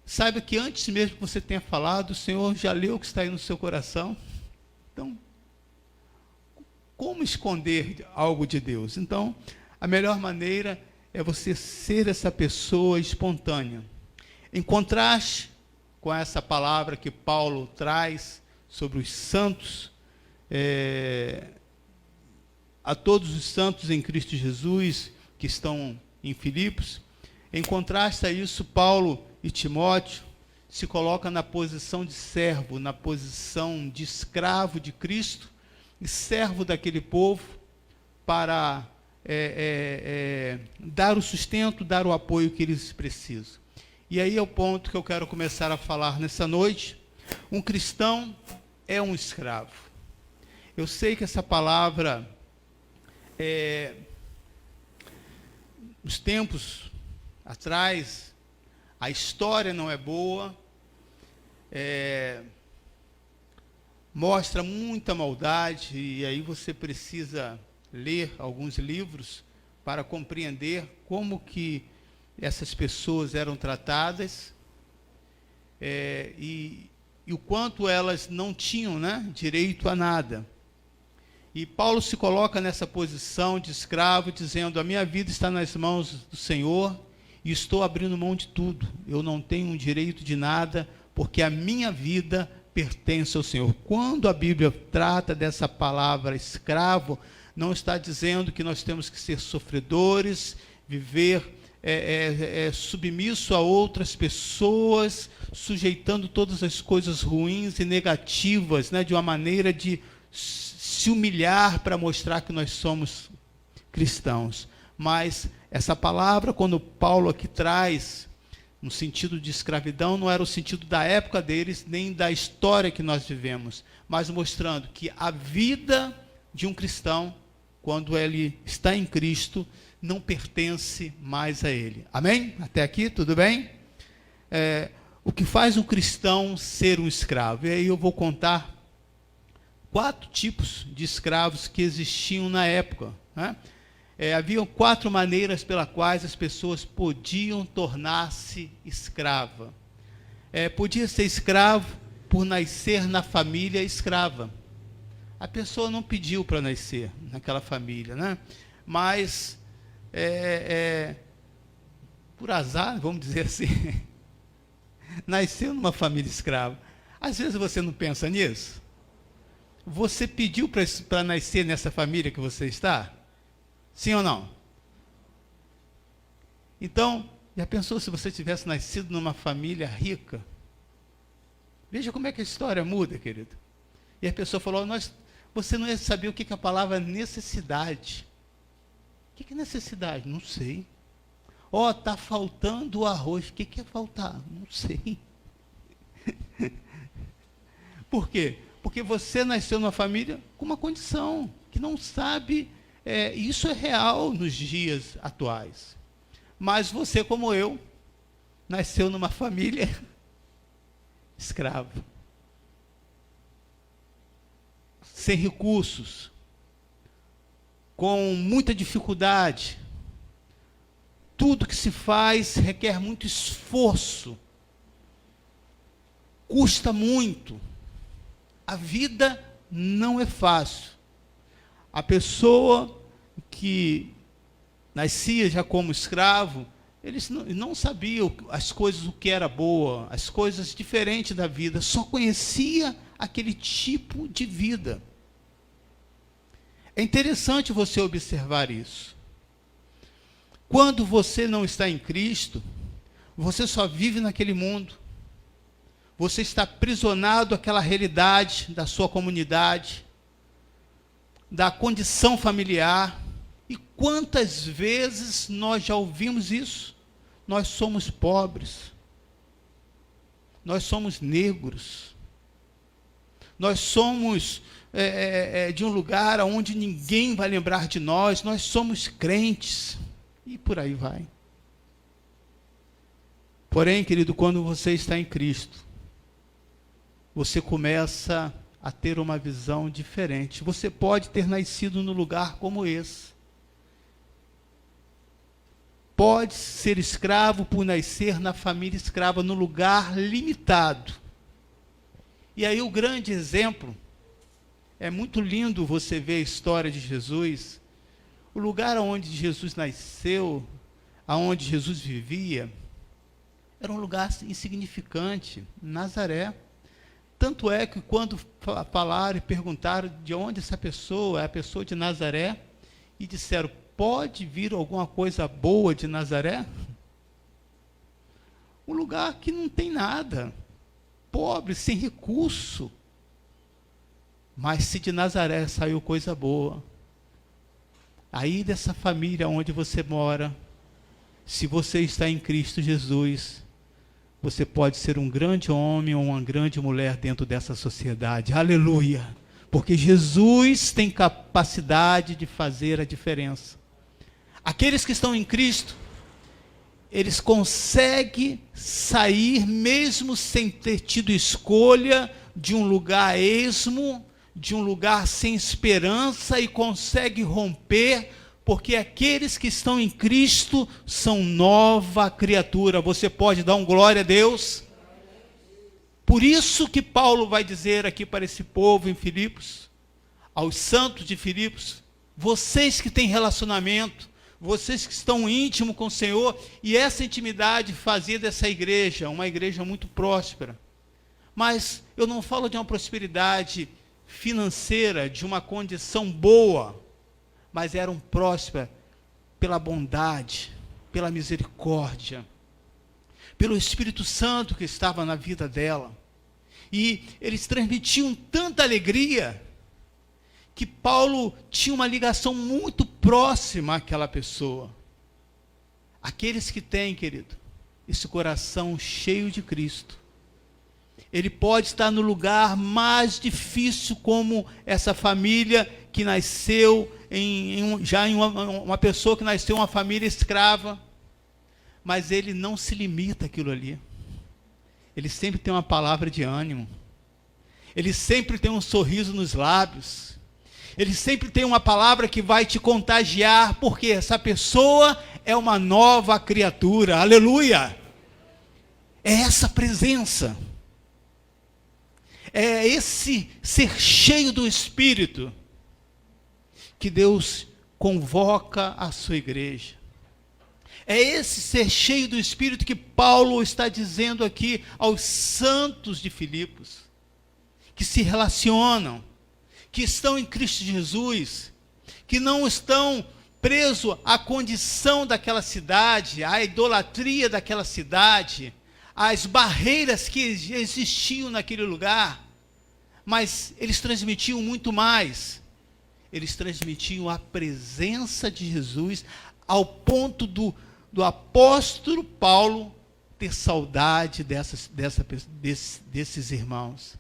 Saiba que antes mesmo que você tenha falado, o Senhor já leu o que está aí no seu coração. Então, como esconder algo de Deus? Então, a melhor maneira é você ser essa pessoa espontânea. Em contraste com essa palavra que Paulo traz sobre os santos, a todos os santos em Cristo Jesus que estão em Filipos, em contraste a isso, Paulo e Timóteo se colocam na posição de servo, na posição de escravo de Cristo e servo daquele povo para dar o sustento, dar o apoio que eles precisam. E aí é o ponto que eu quero começar a falar nessa noite. Um cristão é um escravo. Eu sei que essa palavra, nos tempos atrás, a história não é boa, mostra muita maldade, e aí você precisa ler alguns livros para compreender como que essas pessoas eram tratadas, e o quanto elas não tinham, né, direito a nada. E Paulo se coloca nessa posição de escravo, dizendo: a minha vida está nas mãos do Senhor e estou abrindo mão de tudo. Eu não tenho direito de nada, porque a minha vida pertence ao Senhor. Quando a Bíblia trata dessa palavra escravo, não está dizendo que nós temos que ser sofredores, viver submisso a outras pessoas, sujeitando todas as coisas ruins e negativas, né, de uma maneira de se humilhar para mostrar que nós somos cristãos. Mas essa palavra, quando Paulo aqui traz no sentido de escravidão, não era o sentido da época deles, nem da história que nós vivemos, mas mostrando que a vida de um cristão, quando ele está em Cristo, não pertence mais a ele. Amém? Até aqui, tudo bem? O que faz um cristão ser um escravo? E aí eu vou contar 4 tipos de escravos que existiam na época, né? Haviam 4 maneiras pelas quais as pessoas podiam tornar-se escrava. Podia ser escravo por nascer na família escrava. A pessoa não pediu para nascer naquela família, né? Mas, por azar, vamos dizer assim, nasceu numa família escrava. Às vezes você não pensa nisso. Você pediu para nascer nessa família que você está? Sim ou não? Então, já pensou se você tivesse nascido numa família rica? Veja como é que a história muda, querido. E a pessoa falou, você não ia saber o que é a palavra necessidade. O que é necessidade? Não sei. Está faltando o arroz. O que é faltar? Não sei. Por quê? Porque você nasceu numa família com uma condição que não sabe. Isso é real nos dias atuais. Mas você, como eu, nasceu numa família escrava. Sem recursos. Com muita dificuldade. Tudo que se faz requer muito esforço. Custa muito. A vida não é fácil. A pessoa que nascia já como escravo, eles não sabiam as coisas, o que era boa, as coisas diferentes da vida, só conhecia aquele tipo de vida. É interessante você observar isso. Quando você não está em Cristo, você só vive naquele mundo. Você está aprisionado àquela realidade da sua comunidade, da condição familiar. E quantas vezes nós já ouvimos isso? Nós somos pobres. Nós somos negros. Nós somos de um lugar onde ninguém vai lembrar de nós. Nós somos crentes. E por aí vai. Porém, querido, quando você está em Cristo, você começa a ter uma visão diferente. Você pode ter nascido num lugar como esse. Pode ser escravo por nascer na família escrava, num lugar limitado. E aí o grande exemplo, é muito lindo você ver a história de Jesus. O lugar onde Jesus nasceu, aonde Jesus vivia, era um lugar insignificante, Nazaré. Tanto é que quando falaram e perguntaram de onde essa pessoa, é a pessoa de Nazaré, e disseram, pode vir alguma coisa boa de Nazaré? Um lugar que não tem nada, pobre, sem recurso. Mas se de Nazaré saiu coisa boa, aí dessa família onde você mora, se você está em Cristo Jesus, você pode ser um grande homem ou uma grande mulher dentro dessa sociedade. Aleluia! Porque Jesus tem capacidade de fazer a diferença. Aqueles que estão em Cristo, eles conseguem sair mesmo sem ter tido escolha de um lugar esmo, de um lugar sem esperança, e conseguem romper, porque aqueles que estão em Cristo são nova criatura. Você pode dar um glória a Deus? Por isso que Paulo vai dizer aqui para esse povo em Filipos, aos santos de Filipos, vocês que têm relacionamento, vocês que estão íntimos com o Senhor, e essa intimidade fazia dessa igreja uma igreja muito próspera. Mas eu não falo de uma prosperidade financeira, de uma condição boa, mas eram prósperas pela bondade, pela misericórdia, pelo Espírito Santo que estava na vida dela. E eles transmitiam tanta alegria, que Paulo tinha uma ligação muito próxima àquela pessoa. Aqueles que têm, querido, esse coração cheio de Cristo, ele pode estar no lugar mais difícil, como essa família que nasceu uma pessoa que nasceu em uma família escrava, mas ele não se limita àquilo ali. Ele sempre tem uma palavra de ânimo. Ele sempre tem um sorriso nos lábios. Ele sempre tem uma palavra que vai te contagiar, porque essa pessoa é uma nova criatura. Aleluia! É essa presença. É esse ser cheio do Espírito que Deus convoca a sua igreja. É esse ser cheio do Espírito que Paulo está dizendo aqui aos santos de Filipos, que se relacionam, que estão em Cristo Jesus, que não estão presos à condição daquela cidade, à idolatria daquela cidade, às barreiras que existiam naquele lugar, mas eles transmitiam muito mais. Eles transmitiam a presença de Jesus ao ponto do apóstolo Paulo ter saudade desses irmãos.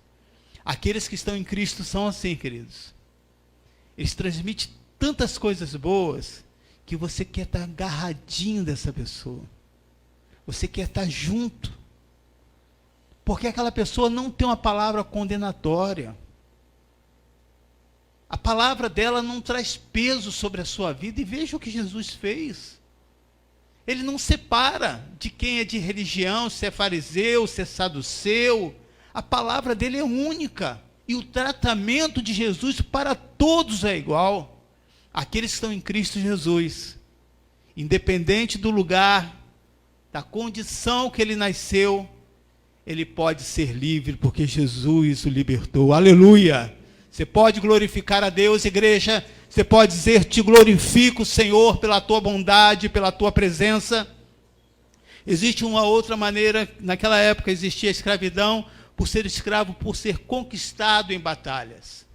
Aqueles que estão em Cristo são assim, queridos. Eles transmitem tantas coisas boas que você quer estar agarradinho dessa pessoa. Você quer estar junto. Porque aquela pessoa não tem uma palavra condenatória. A palavra dela não traz peso sobre a sua vida. E veja o que Jesus fez. Ele não separa de quem é de religião, se é fariseu, se é saduceu. A palavra dele é única. E o tratamento de Jesus para todos é igual. Aqueles que estão em Cristo Jesus, independente do lugar, da condição que ele nasceu, ele pode ser livre, porque Jesus o libertou. Aleluia! Você pode glorificar a Deus, igreja. Você pode dizer: te glorifico, Senhor, pela tua bondade, pela tua presença. Existe uma outra maneira. Naquela época existia a escravidão, por ser escravo, por ser conquistado em batalhas.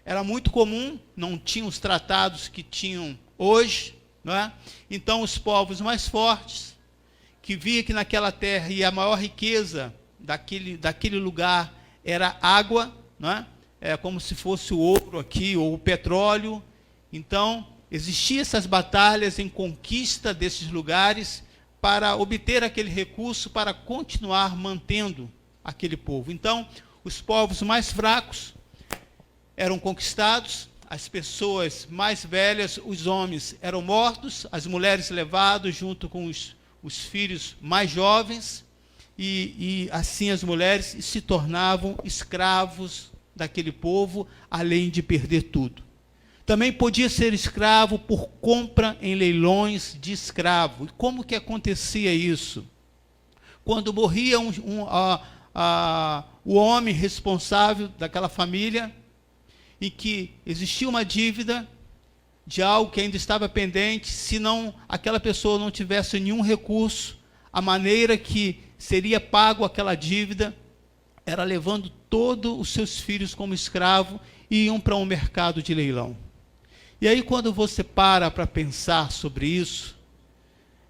Era muito comum, não tinham os tratados que tinham hoje, não é? Então os povos mais fortes, que via que naquela terra e a maior riqueza daquele lugar era água, não é? É como se fosse o ouro aqui, ou o petróleo. Então, existiam essas batalhas em conquista desses lugares para obter aquele recurso, para continuar mantendo aquele povo. Então, os povos mais fracos eram conquistados, as pessoas mais velhas, os homens eram mortos, as mulheres levadas junto com os filhos mais jovens, e assim as mulheres se tornavam escravos daquele povo, além de perder tudo. Também podia ser escravo por compra em leilões de escravo. E como que acontecia isso? Quando morria o homem responsável daquela família, e que existia uma dívida de algo que ainda estava pendente, se não aquela pessoa não tivesse nenhum recurso, a maneira que seria pago aquela dívida era levando todos os seus filhos como escravo e iam para um mercado de leilão. E aí, quando você para pensar sobre isso,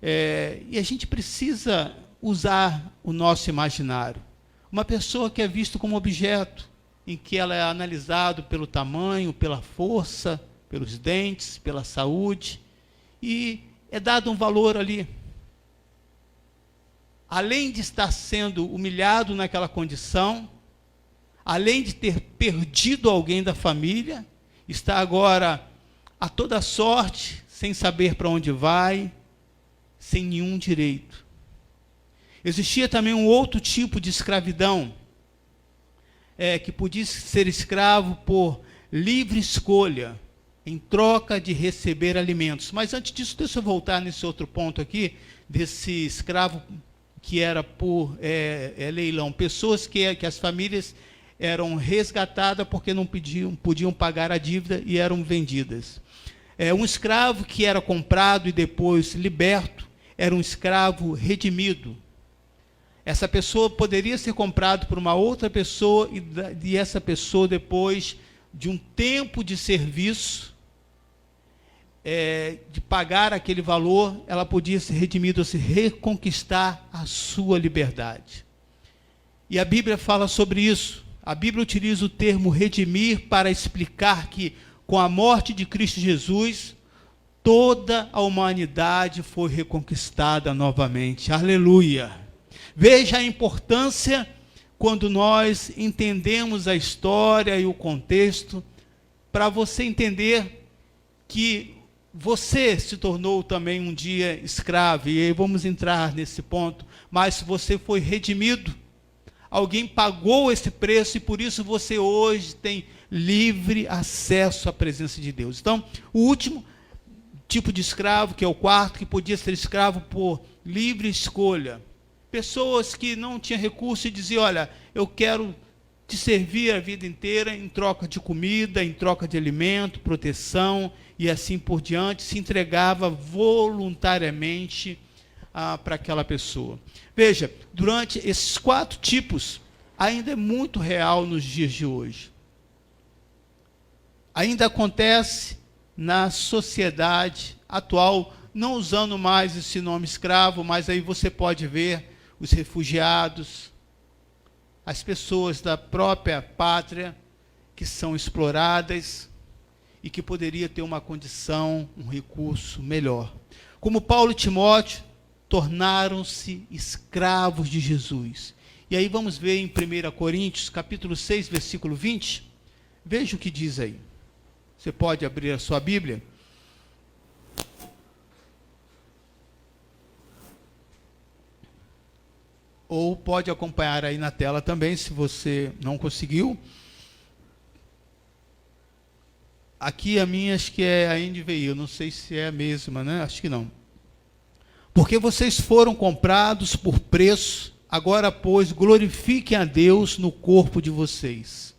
e a gente precisa usar o nosso imaginário. Uma pessoa que é vista como objeto, em que ela é analisada pelo tamanho, pela força, pelos dentes, pela saúde, e é dado um valor ali. Além de estar sendo humilhado naquela condição, além de ter perdido alguém da família, está agora a toda sorte, sem saber para onde vai, sem nenhum direito. Existia também um outro tipo de escravidão, que podia ser escravo por livre escolha, em troca de receber alimentos. Mas antes disso, deixa eu voltar nesse outro ponto aqui, desse escravo que era por leilão. Pessoas que as famílias eram resgatadas porque não podiam pagar a dívida e eram vendidas. Um escravo que era comprado e depois liberto era um escravo redimido. Essa pessoa poderia ser comprada por uma outra pessoa e essa pessoa, depois de um tempo de serviço, de pagar aquele valor, ela podia ser redimida, ou se reconquistar a sua liberdade. E a Bíblia fala sobre isso. A Bíblia utiliza o termo redimir para explicar que com a morte de Cristo Jesus, toda a humanidade foi reconquistada novamente. Aleluia! Veja a importância quando nós entendemos a história e o contexto, para você entender que você se tornou também um dia escravo, e aí vamos entrar nesse ponto, mas você foi redimido. Alguém pagou esse preço e por isso você hoje tem livre acesso à presença de Deus. Então, o último tipo de escravo, que é o quarto, que podia ser escravo por livre escolha. Pessoas que não tinham recurso e diziam, olha, eu quero te servir a vida inteira em troca de comida, em troca de alimento, proteção e assim por diante, se entregava voluntariamente para aquela pessoa. Veja, durante esses 4 tipos, ainda é muito real nos dias de hoje. Ainda acontece na sociedade atual, não usando mais esse nome escravo, mas aí você pode ver os refugiados, as pessoas da própria pátria que são exploradas e que poderia ter uma condição, um recurso melhor. Como Paulo e Timóteo tornaram-se escravos de Jesus. E aí vamos ver em 1 Coríntios, capítulo 6, versículo 20. Veja o que diz aí. Você pode abrir a sua Bíblia. Ou pode acompanhar aí na tela também, se você não conseguiu. Aqui a minha, acho que é a NVI, eu não sei se é a mesma, né? Acho que não. Porque vocês foram comprados por preço, agora, pois, glorifiquem a Deus no corpo de vocês.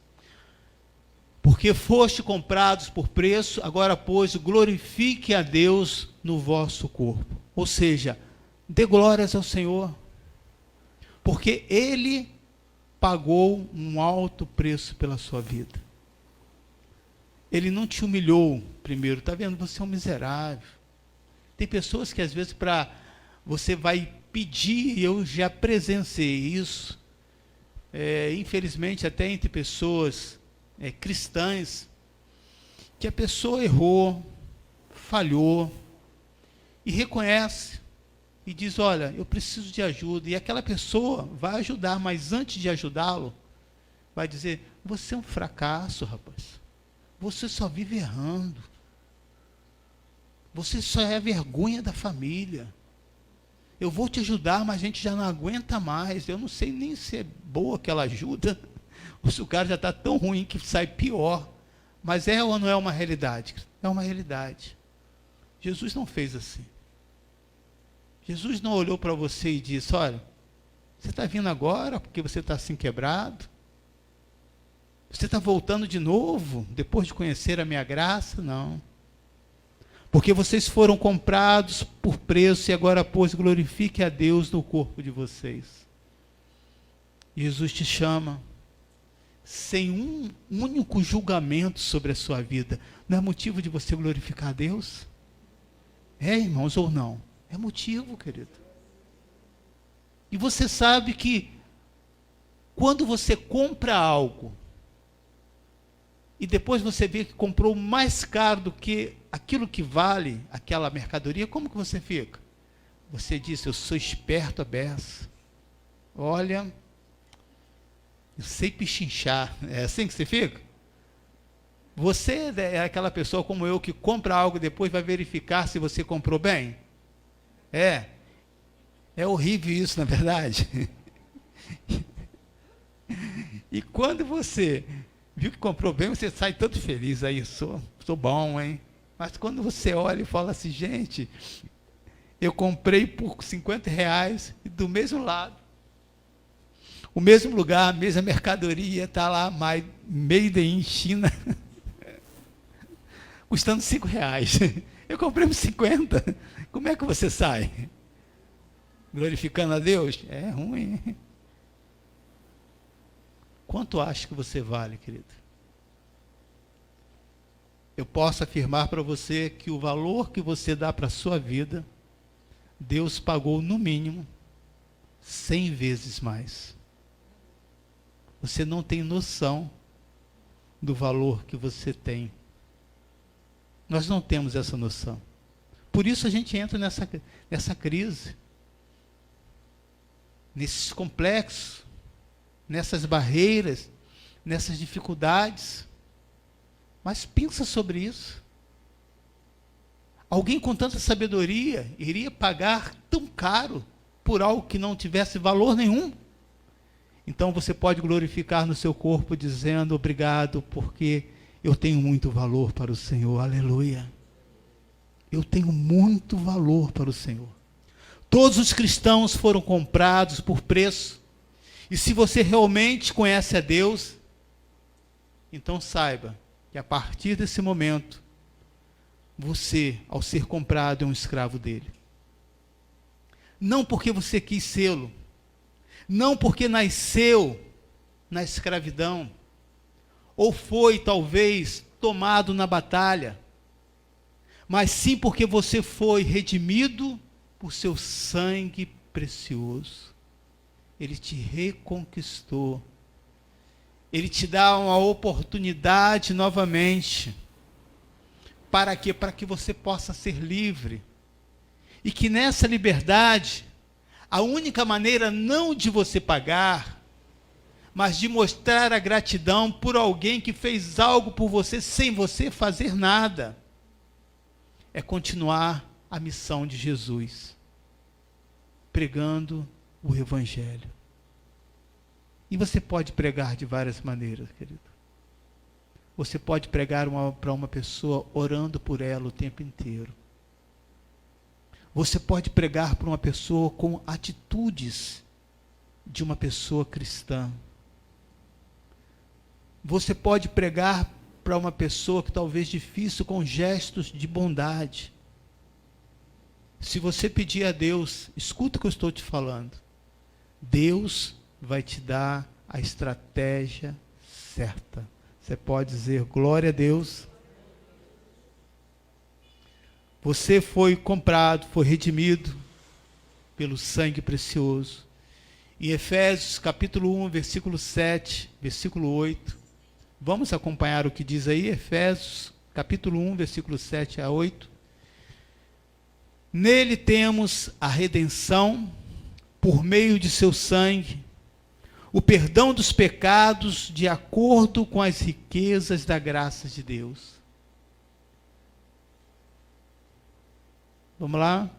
Porque foste comprados por preço, agora, pois, glorifique a Deus no vosso corpo. Ou seja, dê glórias ao Senhor. Porque Ele pagou um alto preço pela sua vida. Ele não te humilhou primeiro. Está vendo? Você é um miserável. Tem pessoas que às vezes você vai pedir, e eu já presenciei isso, infelizmente até entre pessoas cristãs, que a pessoa errou, falhou, e reconhece, e diz, olha, eu preciso de ajuda, e aquela pessoa vai ajudar, mas antes de ajudá-lo, vai dizer, você é um fracasso, rapaz, você só vive errando, você só é a vergonha da família, eu vou te ajudar, mas a gente já não aguenta mais, eu não sei nem se é boa aquela ajuda, ou se o cara já está tão ruim que sai pior, mas é ou não é uma realidade? É uma realidade. Jesus não fez assim. Jesus não olhou para você e disse, olha, você está vindo agora porque você está assim quebrado? Você está voltando de novo, depois de conhecer a minha graça? Não. Porque vocês foram comprados por preço e agora, pois, glorifique a Deus no corpo de vocês. Jesus te chama sem um único julgamento sobre a sua vida. Não é motivo de você glorificar a Deus? É, irmãos, ou não? É motivo, querido. E você sabe que quando você compra algo e depois você vê que comprou mais caro do que aquilo que vale aquela mercadoria, como que você fica? Você diz, eu sou esperto a beça. Olha, eu sei pichinchar. É assim que você fica? Você é aquela pessoa como eu que compra algo e depois vai verificar se você comprou bem? É horrível isso, na verdade. E quando você viu que comprou bem, você sai todo feliz. Aí, sou bom, hein? Mas quando você olha e fala assim, gente, eu comprei por R$50 e do mesmo lado, o mesmo lugar, a mesma mercadoria, está lá, made in China, custando R$5. Eu comprei por 50. Como é que você sai? Glorificando a Deus? É ruim. Quanto acha que você vale, querido? Eu posso afirmar para você que o valor que você dá para a sua vida, Deus pagou no mínimo 100 vezes mais. Você não tem noção do valor que você tem Nós não temos essa noção. Por isso a gente entra nessa crise, nesses complexos, nessas barreiras, nessas dificuldades. Mas pensa sobre isso. Alguém com tanta sabedoria iria pagar tão caro por algo que não tivesse valor nenhum? Então você pode glorificar no seu corpo dizendo: obrigado, porque eu tenho muito valor para o Senhor. Aleluia. Eu tenho muito valor para o Senhor. Todos os cristãos foram comprados por preço. E se você realmente conhece a Deus, então saiba que a partir desse momento, você, ao ser comprado, é um escravo dele. Não porque você quis sê-lo, não porque nasceu na escravidão, ou foi, talvez, tomado na batalha, mas sim porque você foi redimido por seu sangue precioso. Ele te reconquistou. Ele te dá uma oportunidade novamente. Para quê? Para que você possa ser livre. E que nessa liberdade, a única maneira não de você pagar, mas de mostrar a gratidão por alguém que fez algo por você sem você fazer nada, é continuar a missão de Jesus, pregando o Evangelho. E você pode pregar de várias maneiras, querido. Você pode pregar para uma pessoa orando por ela o tempo inteiro. Você pode pregar para uma pessoa com atitudes de uma pessoa cristã. Você pode pregar para uma pessoa que talvez difícil, com gestos de bondade. Se você pedir a Deus, escuta o que eu estou te falando, Deus vai te dar a estratégia certa. Você pode dizer glória a Deus. Você foi comprado, foi redimido pelo sangue precioso. Em Efésios capítulo 1, versículo 7, versículo 8. Vamos acompanhar o que diz aí, Efésios capítulo 1, versículo 7 a 8. Nele temos a redenção, por meio de seu sangue, o perdão dos pecados de acordo com as riquezas da graça de Deus. Vamos lá,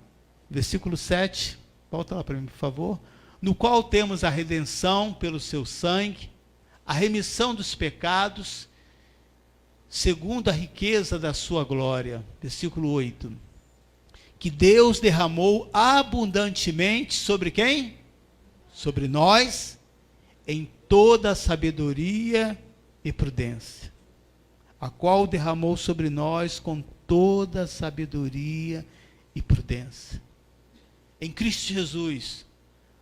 versículo 7, volta lá para mim, por favor. No qual temos a redenção pelo seu sangue, a remissão dos pecados, segundo a riqueza da sua glória. Versículo 8. Que Deus derramou abundantemente sobre quem? Sobre nós, em toda a sabedoria e prudência, a qual derramou sobre nós com toda a sabedoria e prudência. Em Cristo Jesus,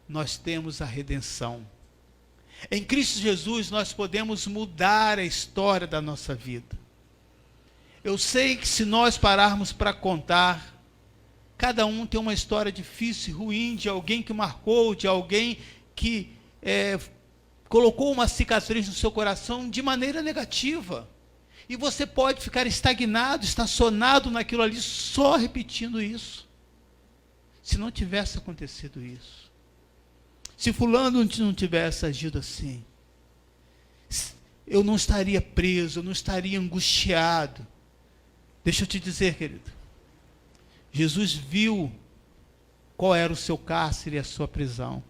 nós temos a redenção. Em Cristo Jesus, nós podemos mudar a história da nossa vida. Eu sei que se nós pararmos para contar, cada um tem uma história difícil e ruim, de alguém que marcou, de alguém que colocou uma cicatriz no seu coração de maneira negativa. E você pode ficar estagnado, estacionado naquilo ali, só repetindo isso. Se não tivesse acontecido isso. Se fulano não tivesse agido assim, eu não estaria preso, eu não estaria angustiado. Deixa eu te dizer, querido. Jesus viu qual era o seu cárcere e a sua prisão.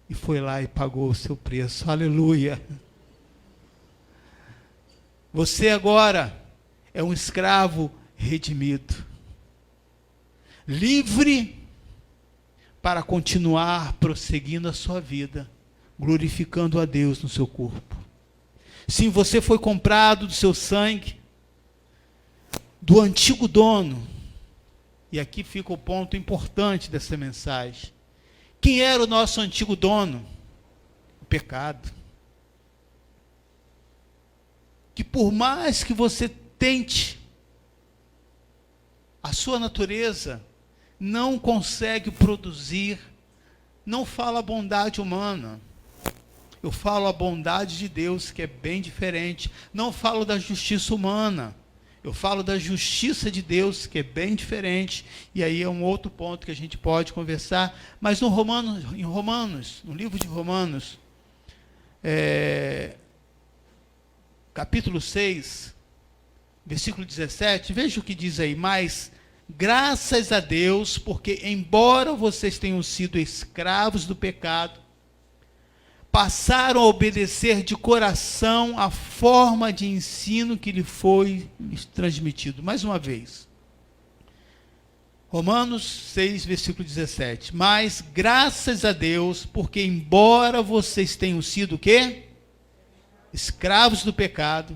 E foi lá e pagou o seu preço. Aleluia. Você agora é um escravo redimido. Livre para continuar prosseguindo a sua vida, glorificando a Deus no seu corpo. Sim, você foi comprado do seu sangue, do antigo dono. E aqui fica o ponto importante dessa mensagem. Quem era o nosso antigo dono? O pecado. Que por mais que você tente, a sua natureza não consegue produzir, não falo a bondade humana, eu falo a bondade de Deus, que é bem diferente. Não falo da justiça humana, Eu falo da justiça de Deus, que é bem diferente, e aí é um outro ponto que a gente pode conversar. Mas no livro de Romanos, capítulo 6, versículo 17, veja o que diz aí: mas graças a Deus, porque embora vocês tenham sido escravos do pecado, passaram a obedecer de coração a forma de ensino que lhe foi transmitido. Mais uma vez. Romanos 6, versículo 17. Mas graças a Deus, porque embora vocês tenham sido o quê? Escravos do pecado,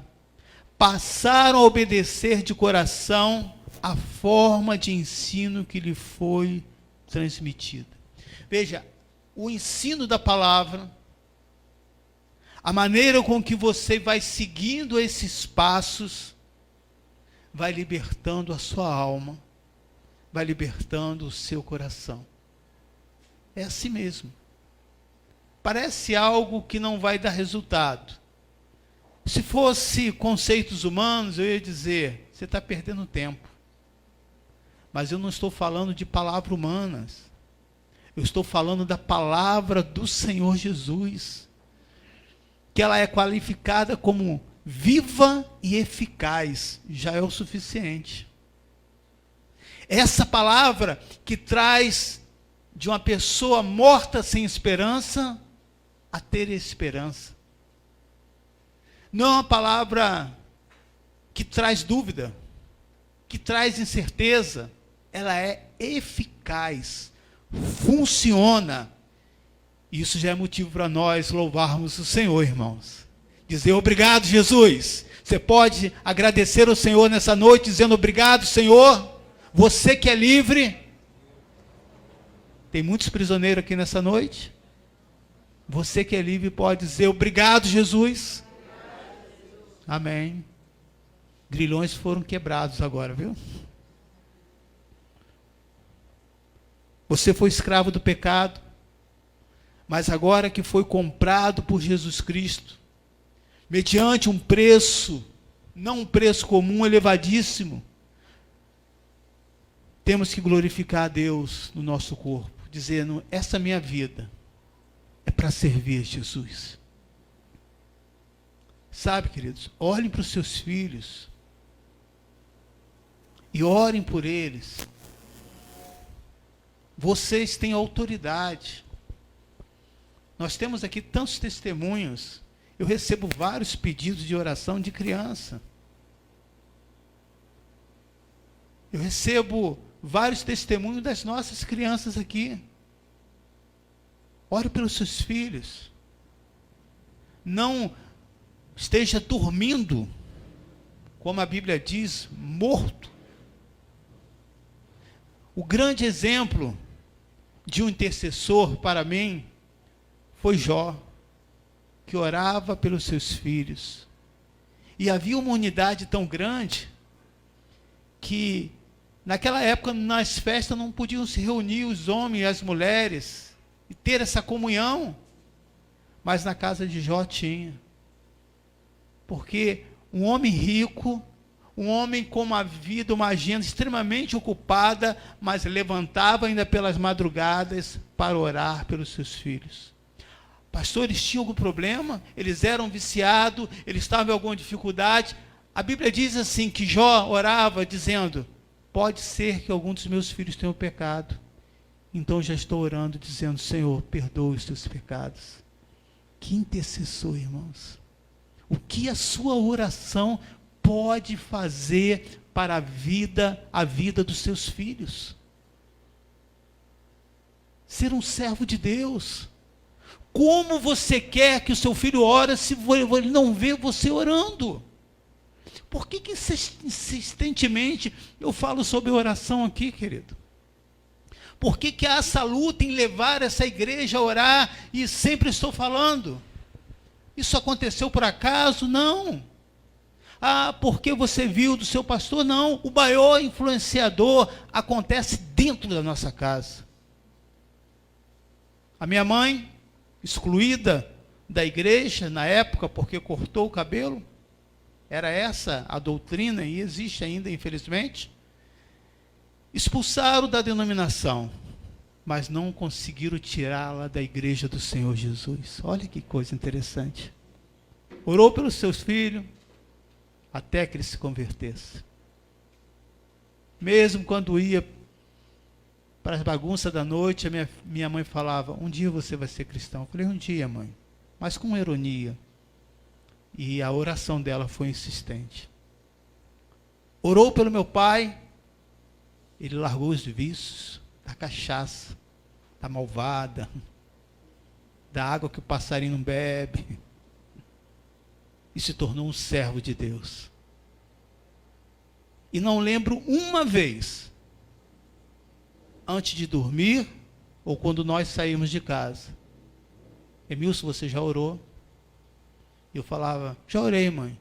passaram a obedecer de coração a forma de ensino que lhe foi transmitida. Veja, o ensino da palavra, a maneira com que você vai seguindo esses passos, vai libertando a sua alma, vai libertando o seu coração. É assim mesmo. Parece algo que não vai dar resultado. Se fosse conceitos humanos, eu ia dizer, você está perdendo tempo. Mas eu não estou falando de palavras humanas. Eu estou falando da palavra do Senhor Jesus, que ela é qualificada como viva e eficaz, já é o suficiente. Essa palavra que traz de uma pessoa morta sem esperança a ter esperança. Não é uma palavra que traz dúvida, que traz incerteza. Ela é eficaz, funciona. Isso já é motivo para nós louvarmos o Senhor, irmãos. Dizer obrigado, Jesus. Você pode agradecer ao Senhor nessa noite, dizendo obrigado, Senhor. Você que é livre. Tem muitos prisioneiros aqui nessa noite. Você que é livre pode dizer obrigado, Jesus. Amém. Grilhões foram quebrados agora, viu? Você foi escravo do pecado, mas agora que foi comprado por Jesus Cristo, mediante um preço, não um preço comum, elevadíssimo, temos que glorificar a Deus no nosso corpo, dizendo, essa minha vida é para servir Jesus. Sabe, queridos, olhem para os seus filhos e orem por eles. Vocês têm autoridade. Nós temos aqui tantos testemunhos. Eu recebo vários pedidos de oração de criança. Eu recebo vários testemunhos das nossas crianças aqui. Ore pelos seus filhos. Não esteja dormindo, como a Bíblia diz, morto. O grande exemplo de um intercessor para mim foi Jó, que orava pelos seus filhos. E havia uma unidade tão grande que naquela época nas festas não podiam se reunir os homens e as mulheres e ter essa comunhão, mas na casa de Jó tinha. Porque um homem rico, um homem com uma vida, uma agenda extremamente ocupada, mas levantava ainda pelas madrugadas para orar pelos seus filhos. Pastor, eles tinham algum problema? Eles eram viciados? Eles estavam em alguma dificuldade? A Bíblia diz assim, que Jó orava dizendo, pode ser que algum dos meus filhos tenham pecado. Então já estou orando dizendo, Senhor, perdoa os teus pecados. Que intercessor, irmãos. O que a sua oração pode fazer para a vida dos seus filhos? Ser um servo de Deus. Como você quer que o seu filho ore se ele não vê você orando? Por que insistentemente eu falo sobre oração aqui, querido? Por que há essa luta em levar essa igreja a orar e sempre estou falando? Isso aconteceu por acaso? Não. Ah, porque você viu do seu pastor? Não. O maior influenciador acontece dentro da nossa casa. A minha mãe, excluída da igreja na época porque cortou o cabelo, era essa a doutrina, e existe ainda, infelizmente. Expulsaram da denominação, mas não conseguiram tirá-la da igreja do Senhor Jesus. Olha que coisa interessante. Orou pelos seus filhos, até que eles se convertessem. Mesmo quando ia para as bagunças da noite, a minha mãe falava, um dia você vai ser cristão. Eu falei, um dia, mãe, mas com ironia. E a oração dela foi insistente. Orou pelo meu pai, ele largou os vícios, da cachaça, da malvada, da água que o passarinho não bebe, e se tornou um servo de Deus. E não lembro uma vez, antes de dormir, ou quando nós saímos de casa, Emilson, você já orou? E eu falava, já orei, mãe.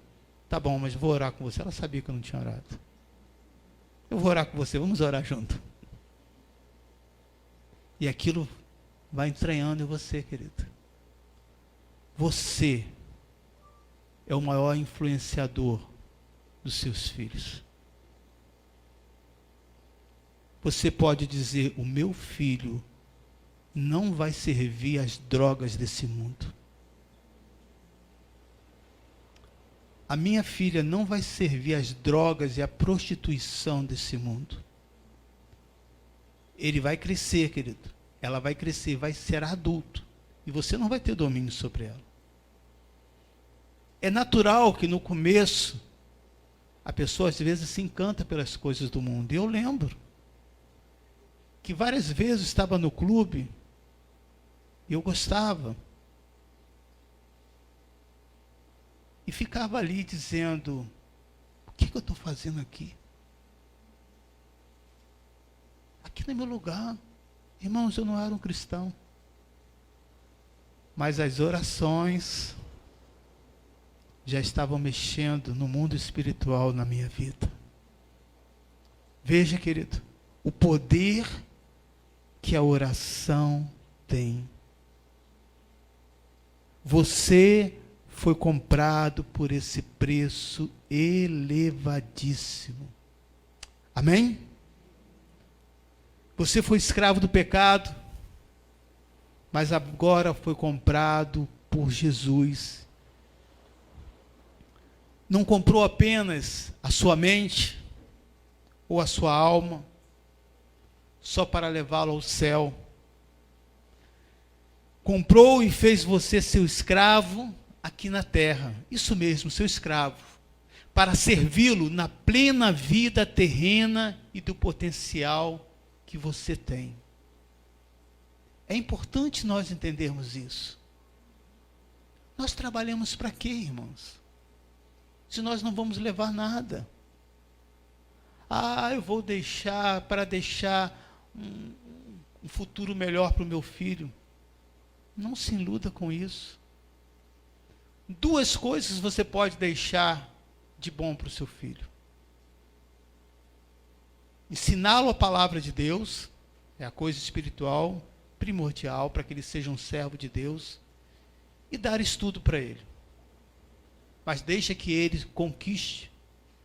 Tá bom, mas vou orar com você. Ela sabia que eu não tinha orado. Eu vou orar com você, vamos orar junto. E aquilo vai entranhando em você, querido. Você é o maior influenciador dos seus filhos. Você pode dizer, o meu filho não vai servir às drogas desse mundo. A minha filha não vai servir às drogas e à prostituição desse mundo. Ele vai crescer, querido. Ela vai crescer, vai ser adulto. E você não vai ter domínio sobre ela. É natural que no começo, a pessoa às vezes se encanta pelas coisas do mundo. E eu lembro que várias vezes estava no clube e eu gostava. E ficava ali dizendo, o que eu estou fazendo aqui? Aqui não é meu lugar. Irmãos, eu não era um cristão. Mas as orações já estavam mexendo no mundo espiritual na minha vida. Veja, querido, o poder que a oração tem. Você foi comprado por esse preço elevadíssimo. Amém? Você foi escravo do pecado, mas agora foi comprado por Jesus. Não comprou apenas a sua mente ou a sua alma, só para levá-lo ao céu. Comprou e fez você seu escravo aqui na terra, isso mesmo, seu escravo, para servi-lo na plena vida terrena e do potencial que você tem. É importante nós entendermos isso. Nós trabalhamos para quê, irmãos? Se nós não vamos levar nada. Eu vou deixar um futuro melhor para o meu filho. Não se iluda com isso. Duas coisas você pode deixar de bom para o seu filho. Ensiná-lo a palavra de Deus, é a coisa espiritual, primordial, para que ele seja um servo de Deus, e dar estudo para ele. Mas deixa que ele conquiste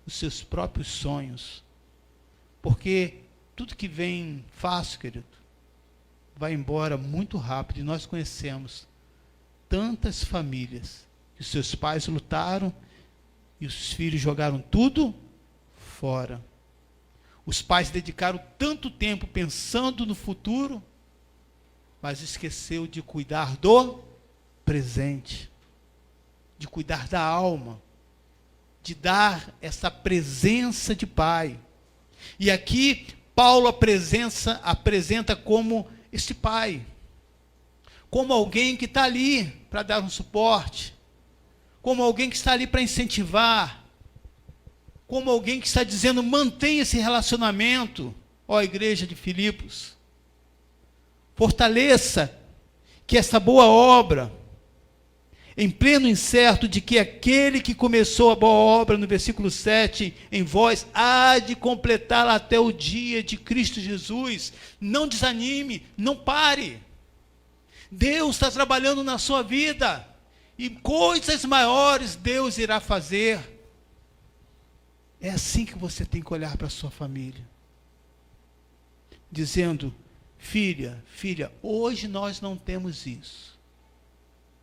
os seus próprios sonhos, porque tudo que vem fácil, querido, vai embora muito rápido, e nós conhecemos tantas famílias que os seus pais lutaram e os filhos jogaram tudo fora. Os pais dedicaram tanto tempo pensando no futuro, mas esqueceu de cuidar do presente, de cuidar da alma, de dar essa presença de pai. E aqui Paulo apresenta como este pai, como alguém que está ali para dar um suporte, como alguém que está ali para incentivar, como alguém que está dizendo, mantenha esse relacionamento, ó igreja de Filipos, fortaleça que essa boa obra, em pleno incerto de que aquele que começou a boa obra, no versículo 7, em vós, há de completá-la até o dia de Cristo Jesus. Não desanime, não pare. Deus está trabalhando na sua vida, e coisas maiores Deus irá fazer. É assim que você tem que olhar para a sua família. Dizendo, filha, hoje nós não temos isso.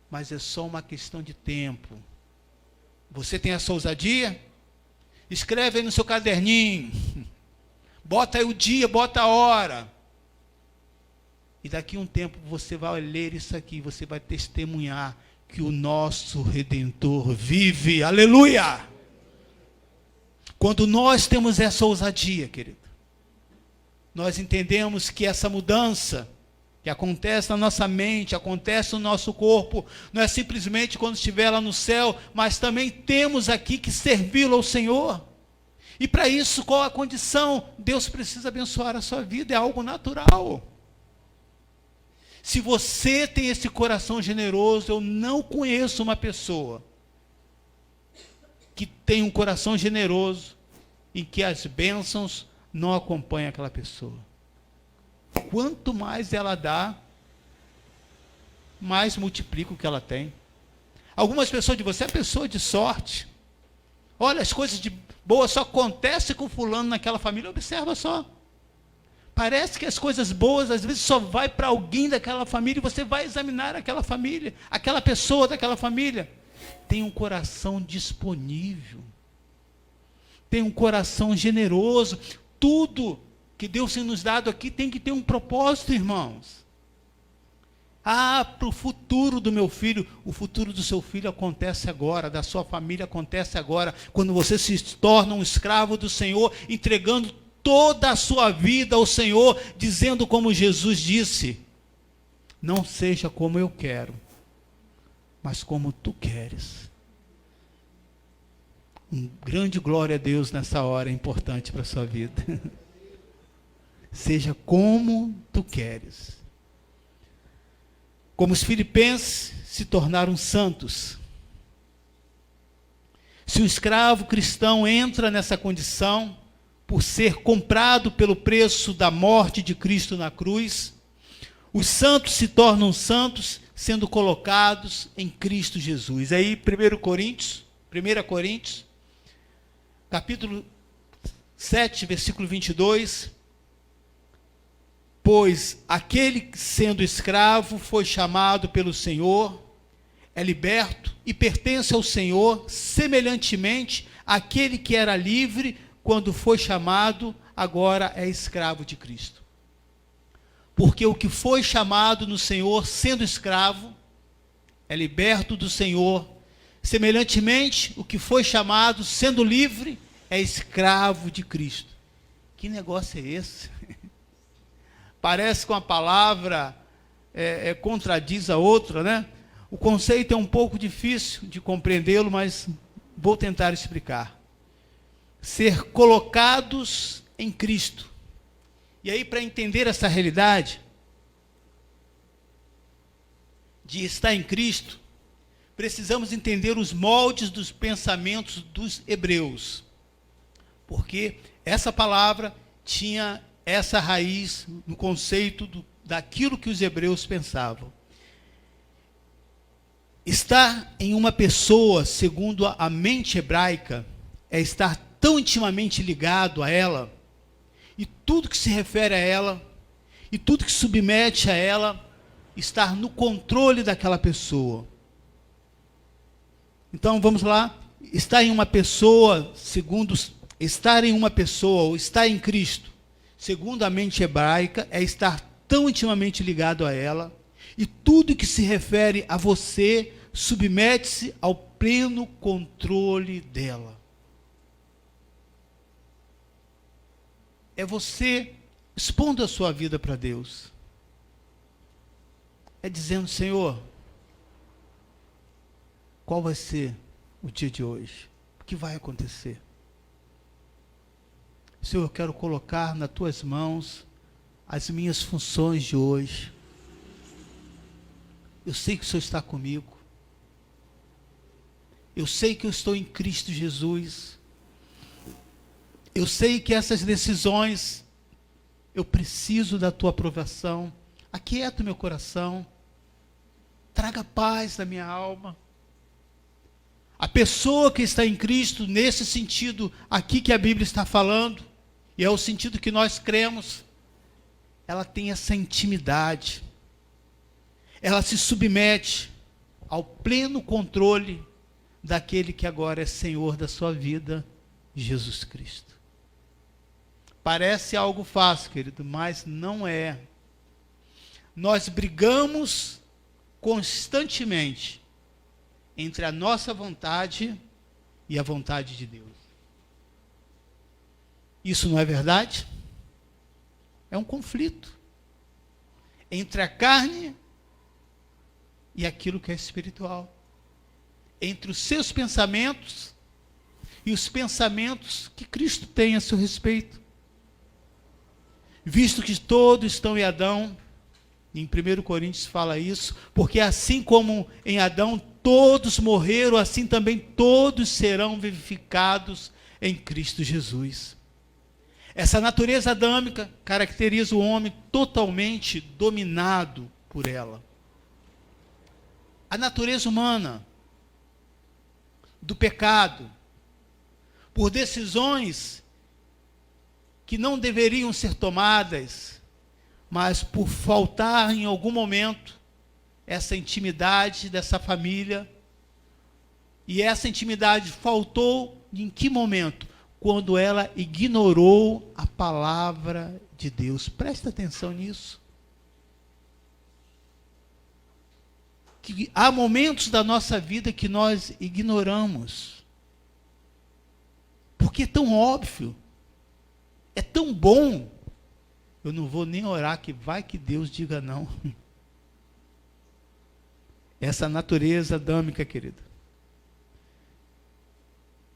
Mas é só uma questão de tempo. Você tem essa ousadia? Escreve aí no seu caderninho. Bota aí o dia, bota a hora. E daqui a um tempo você vai ler isso aqui, você vai testemunhar que o nosso Redentor vive. Aleluia! Quando nós temos essa ousadia, querido, nós entendemos que essa mudança que acontece na nossa mente, acontece no nosso corpo, não é simplesmente quando estiver lá no céu, mas também temos aqui que servi-lo ao Senhor. E para isso, qual a condição? Deus precisa abençoar a sua vida, é algo natural. Se você tem esse coração generoso, eu não conheço uma pessoa que tem um coração generoso em que as bênçãos não acompanham aquela pessoa. Quanto mais ela dá, mais multiplica o que ela tem. Algumas pessoas de você é pessoa de sorte. Olha, as coisas de boas só acontecem com fulano naquela família. Observa só. Parece que as coisas boas às vezes só vai para alguém daquela família, e você vai examinar aquela família, aquela pessoa daquela família. Tem um coração disponível. Tem um coração generoso. Tudo que Deus tem nos dado aqui tem que ter um propósito, irmãos. Para o futuro do meu filho, o futuro do seu filho acontece agora, da sua família acontece agora, quando você se torna um escravo do Senhor, entregando toda a sua vida ao Senhor, dizendo como Jesus disse, não seja como eu quero, mas como tu queres. Um grande glória a Deus nessa hora é importante para a sua vida. Seja como tu queres. Como os filipenses se tornaram santos. Se o escravo cristão entra nessa condição, por ser comprado pelo preço da morte de Cristo na cruz, os santos se tornam santos sendo colocados em Cristo Jesus. Aí 1 Coríntios, capítulo 7, versículo 22, pois aquele sendo escravo foi chamado pelo Senhor, é liberto e pertence ao Senhor, semelhantemente àquele que era livre quando foi chamado, agora é escravo de Cristo. Porque o que foi chamado no Senhor, sendo escravo, é liberto do Senhor. Semelhantemente, o que foi chamado, sendo livre, é escravo de Cristo. Que negócio é esse? Parece que uma palavra contradiz a outra, né? O conceito é um pouco difícil de compreendê-lo, mas vou tentar explicar. Ser colocados em Cristo. E aí, para entender essa realidade de estar em Cristo, precisamos entender os moldes dos pensamentos dos hebreus. Porque essa palavra tinha essa raiz no conceito daquilo que os hebreus pensavam. Estar em uma pessoa, segundo a mente hebraica, é estar tão intimamente ligado a ela, e tudo que se refere a ela, e tudo que submete a ela, estar no controle daquela pessoa. Então, vamos lá. Estar em uma pessoa, estar em uma pessoa, ou estar em Cristo, segundo a mente hebraica, é estar tão intimamente ligado a ela, e tudo que se refere a você, submete-se ao pleno controle dela. É você expondo a sua vida para Deus. É dizendo, Senhor, qual vai ser o dia de hoje? O que vai acontecer? Senhor, eu quero colocar nas tuas mãos as minhas funções de hoje. Eu sei que o Senhor está comigo. Eu sei que eu estou em Cristo Jesus. Eu sei que essas decisões, eu preciso da tua aprovação. Aquieta o meu coração. Traga paz na minha alma. A pessoa que está em Cristo, nesse sentido aqui que a Bíblia está falando, e é o sentido que nós cremos, ela tem essa intimidade, ela se submete ao pleno controle daquele que agora é Senhor da sua vida, Jesus Cristo. Parece algo fácil, querido, mas não é. Nós brigamos constantemente entre a nossa vontade e a vontade de Deus. Isso não é verdade? É um conflito entre a carne e aquilo que é espiritual. Entre os seus pensamentos e os pensamentos que Cristo tem a seu respeito. Visto que todos estão em Adão, em 1 Coríntios fala isso, porque assim como em Adão todos morreram, assim também todos serão vivificados em Cristo Jesus. Essa natureza adâmica caracteriza o homem totalmente dominado por ela. A natureza humana, do pecado, por decisões que não deveriam ser tomadas, mas por faltar em algum momento essa intimidade dessa família, e essa intimidade faltou em que momento? Quando ela ignorou a palavra de Deus. Presta atenção nisso. Que há momentos da nossa vida que nós ignoramos. Porque é tão óbvio, é tão bom. Eu não vou nem orar, que vai que Deus diga não. Essa natureza adâmica, querida,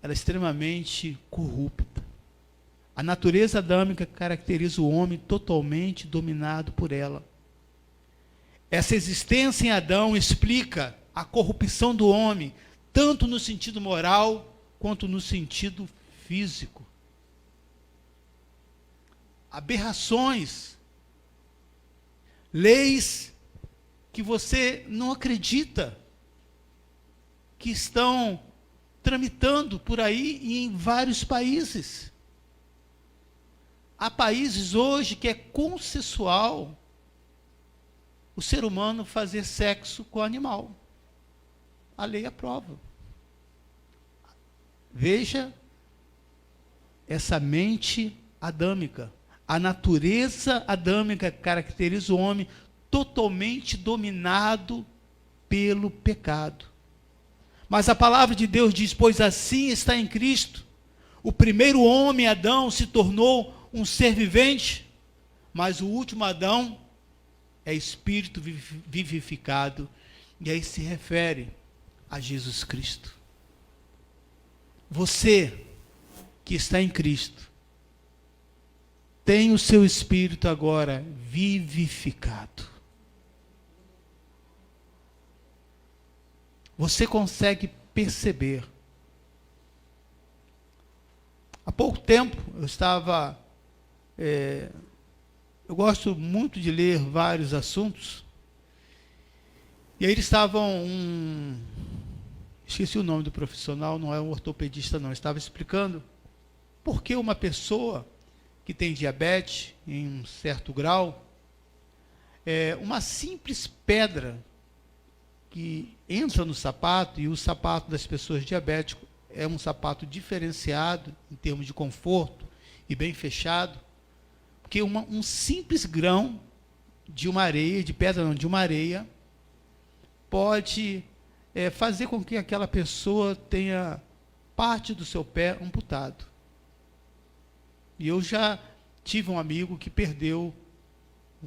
ela é extremamente corrupta. A natureza adâmica caracteriza o homem totalmente dominado por ela. Essa existência em Adão explica a corrupção do homem, tanto no sentido moral, quanto no sentido físico. Aberrações, leis que você não acredita, que estão tramitando por aí e em vários países. Há países hoje que é consensual o ser humano fazer sexo com o animal. A lei aprova. Veja essa mente adâmica. A natureza adâmica caracteriza o homem totalmente dominado pelo pecado. Mas a palavra de Deus diz: pois assim está em Cristo. O primeiro homem, Adão, se tornou um ser vivente, mas o último Adão é espírito vivificado, e aí se refere a Jesus Cristo. Você que está em Cristo tem o seu espírito agora vivificado. Você consegue perceber. Há pouco tempo eu estava... eu gosto muito de ler vários assuntos. E aí eles estavam... esqueci o nome do profissional, não é um ortopedista não. Estava explicando por que uma pessoa que tem diabetes em um certo grau, uma simples pedra que entra no sapato, e o sapato das pessoas diabéticas é um sapato diferenciado em termos de conforto e bem fechado, porque um simples grão de uma areia, de pedra não, de uma areia, pode fazer com que aquela pessoa tenha parte do seu pé amputado. E eu já tive um amigo que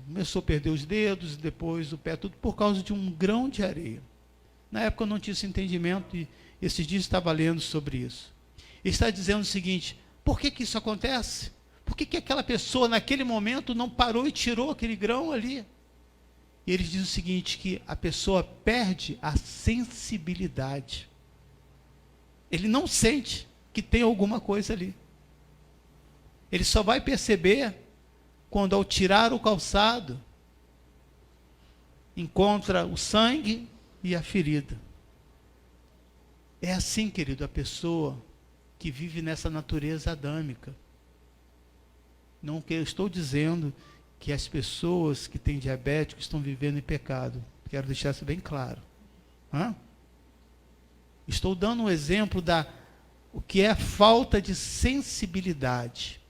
começou a perder os dedos, depois o pé, tudo por causa de um grão de areia. Na época eu não tinha esse entendimento, e esses dias estava lendo sobre isso. Ele está dizendo o seguinte: por que isso acontece? Por que aquela pessoa naquele momento não parou e tirou aquele grão ali? E ele diz o seguinte, que a pessoa perde a sensibilidade. Ele não sente que tem alguma coisa ali. Ele só vai perceber quando, ao tirar o calçado, encontra o sangue e a ferida. É assim, querido, a pessoa que vive nessa natureza adâmica. Não que eu estou dizendo que as pessoas que têm diabetes estão vivendo em pecado. Quero deixar isso bem claro. Estou dando um exemplo o que é falta de sensibilidade.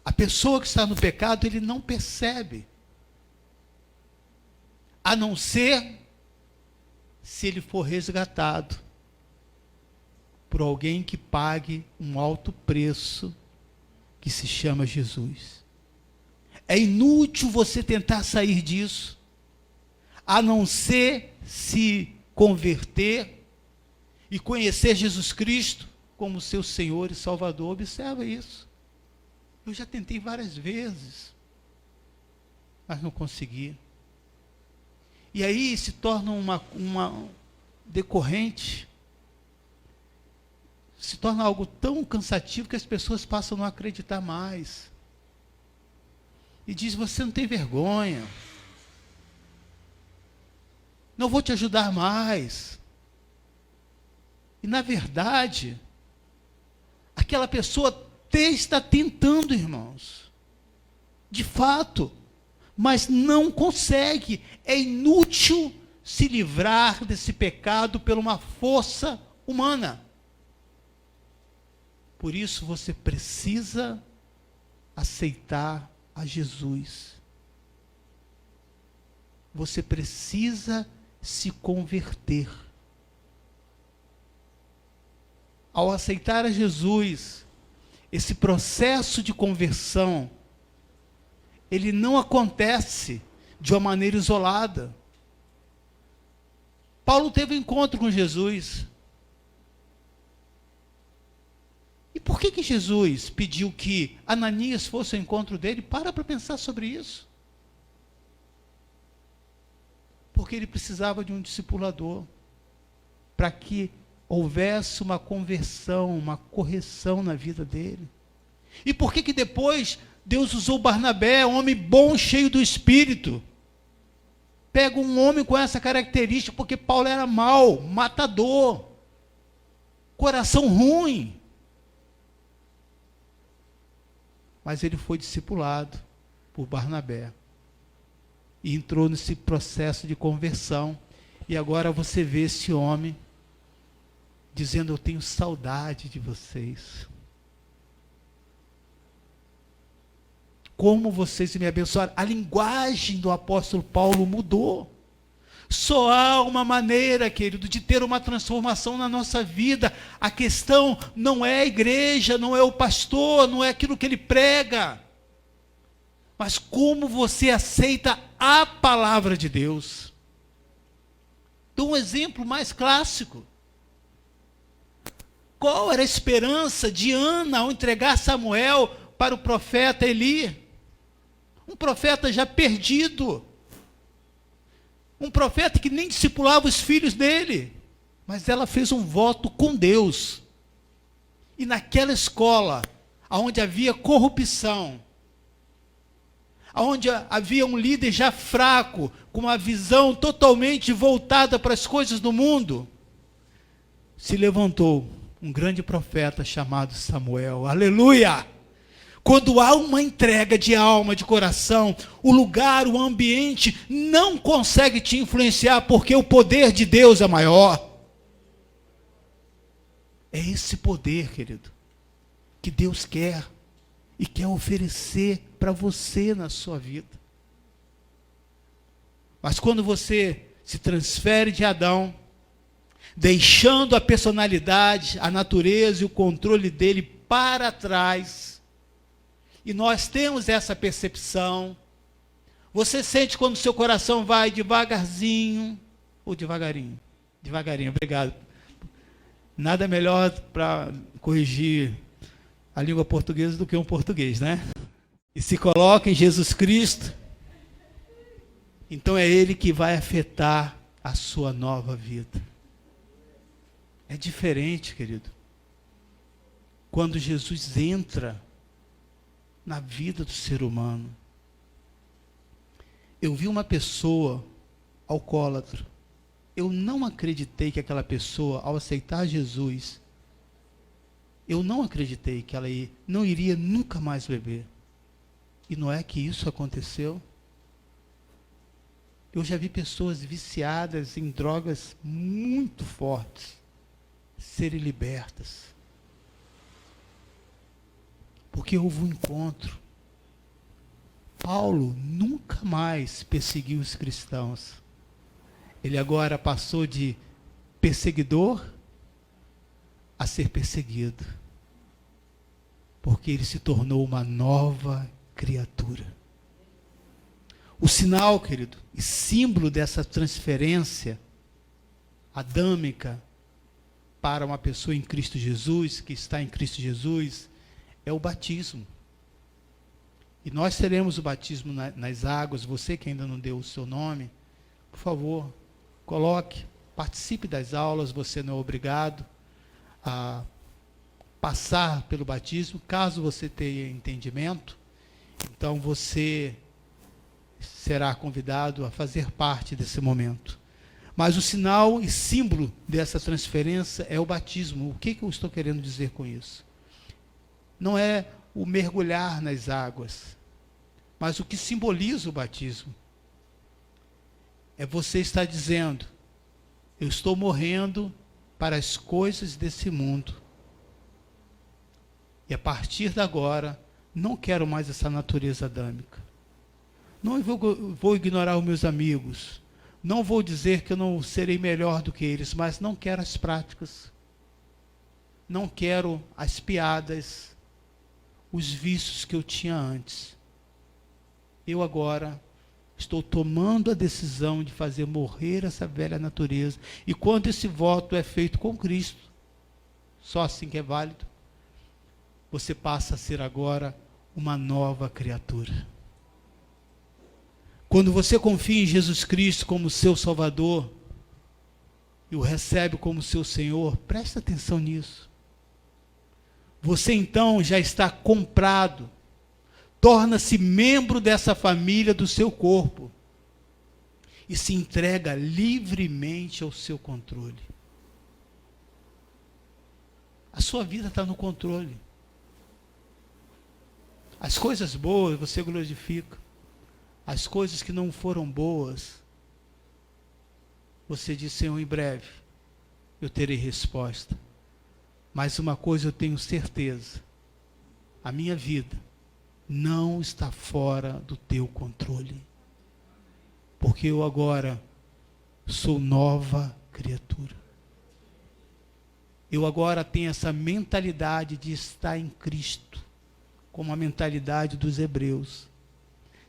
A pessoa que está no pecado, ele não percebe. A não ser se ele for resgatado por alguém que pague um alto preço, que se chama Jesus. É inútil você tentar sair disso, a não ser se converter e conhecer Jesus Cristo como seu Senhor e Salvador. Observa isso. Eu já tentei várias vezes, mas não consegui. E aí se torna uma decorrente, se torna algo tão cansativo que as pessoas passam a não acreditar mais. E diz: você não tem vergonha, não vou te ajudar mais. E na verdade, aquela pessoa até está tentando, irmãos, de fato, mas não consegue. É inútil se livrar desse pecado por uma força humana. Por isso você precisa aceitar a Jesus. Você precisa se converter. Ao aceitar a Jesus, esse processo de conversão, ele não acontece de uma maneira isolada. Paulo teve um encontro com Jesus. E por que Jesus pediu que Ananias fosse ao encontro dele? Para pensar sobre isso. Porque ele precisava de um discipulador, para que houvesse uma conversão, uma correção na vida dele. E por que depois Deus usou Barnabé, um homem bom, cheio do Espírito? Pega um homem com essa característica, porque Paulo era mau, matador, coração ruim. Mas ele foi discipulado por Barnabé. E entrou nesse processo de conversão. E agora você vê esse homem dizendo: eu tenho saudade de vocês. Como vocês me abençoaram. A linguagem do apóstolo Paulo mudou. Só há uma maneira, querido, de ter uma transformação na nossa vida. A questão não é a igreja, não é o pastor, não é aquilo que ele prega, mas como você aceita a palavra de Deus. Dou um exemplo mais clássico. Qual era a esperança de Ana ao entregar Samuel para o profeta Eli? Um profeta já perdido. Um profeta que nem discipulava os filhos dele. Mas ela fez um voto com Deus. E naquela escola, onde havia corrupção, onde havia um líder já fraco, com uma visão totalmente voltada para as coisas do mundo, se levantou um grande profeta chamado Samuel. Aleluia! Quando há uma entrega de alma, de coração, o lugar, o ambiente não consegue te influenciar, porque o poder de Deus é maior. É esse poder, querido, que Deus quer e quer oferecer para você na sua vida. Mas quando você se transfere de Adão, deixando a personalidade, a natureza e o controle dele para trás, e nós temos essa percepção, você sente quando o seu coração vai devagarzinho, ou devagarinho? Devagarinho, obrigado. Nada melhor para corrigir a língua portuguesa do que um português, né? E se coloca em Jesus Cristo, então é Ele que vai afetar a sua nova vida. É diferente, querido, quando Jesus entra na vida do ser humano. Eu vi uma pessoa alcoólatra, eu não acreditei que aquela pessoa, ao aceitar Jesus, eu não acreditei que ela não iria nunca mais beber. E não é que isso aconteceu? Eu já vi pessoas viciadas em drogas muito fortes serem libertas. Porque houve um encontro. Paulo nunca mais perseguiu os cristãos. Ele agora passou de perseguidor a ser perseguido. Porque ele se tornou uma nova criatura. O sinal, querido, e símbolo dessa transferência adâmica para uma pessoa em Cristo Jesus, que está em Cristo Jesus, é o batismo. E nós teremos o batismo nas águas. Você que ainda não deu o seu nome, por favor, coloque, participe das aulas. Você não é obrigado a passar pelo batismo, caso você tenha entendimento. Então você será convidado a fazer parte desse momento. Mas o sinal e símbolo dessa transferência é o batismo. O que eu estou querendo dizer com isso? Não é o mergulhar nas águas, mas o que simboliza o batismo é você estar dizendo: eu estou morrendo para as coisas desse mundo, e a partir de agora não quero mais essa natureza adâmica. Não vou ignorar os meus amigos, não vou dizer que eu não serei melhor do que eles, mas não quero as práticas, não quero as piadas, os vícios que eu tinha antes. Eu agora estou tomando a decisão de fazer morrer essa velha natureza. E quando esse voto é feito com Cristo, só assim que é válido, você passa a ser agora uma nova criatura. Quando você confia em Jesus Cristo como seu Salvador e o recebe como seu Senhor, presta atenção nisso. Você então já está comprado, torna-se membro dessa família do seu corpo e se entrega livremente ao seu controle. A sua vida está no controle. As coisas boas você glorifica. As coisas que não foram boas, você diz: Senhor, em breve eu terei resposta. Mas uma coisa eu tenho certeza: a minha vida não está fora do teu controle. Porque eu agora sou nova criatura. Eu agora tenho essa mentalidade de estar em Cristo, como a mentalidade dos hebreus,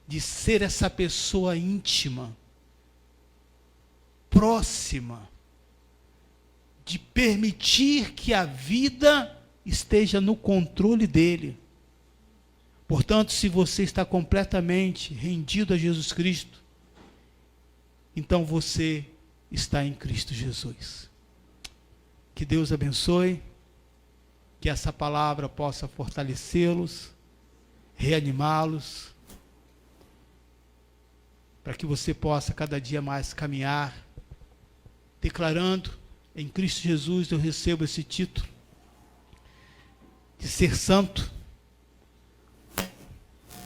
de ser essa pessoa íntima, próxima, de permitir que a vida esteja no controle dele. Portanto, se você está completamente rendido a Jesus Cristo, então você está em Cristo Jesus. Que Deus abençoe, que essa palavra possa fortalecê-los, reanimá-los, para que você possa cada dia mais caminhar, declarando: em Cristo Jesus eu recebo esse título de ser santo,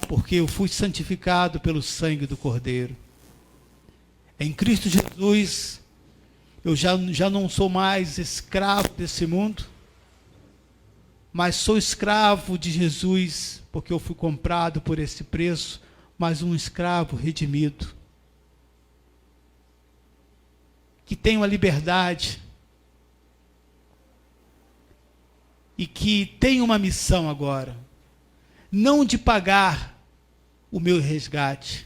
porque eu fui santificado pelo sangue do Cordeiro. Em Cristo Jesus eu já não sou mais escravo desse mundo, mas sou escravo de Jesus, porque eu fui comprado por esse preço, mas um escravo redimido, que tem uma liberdade e que tem uma missão agora, não de pagar o meu resgate,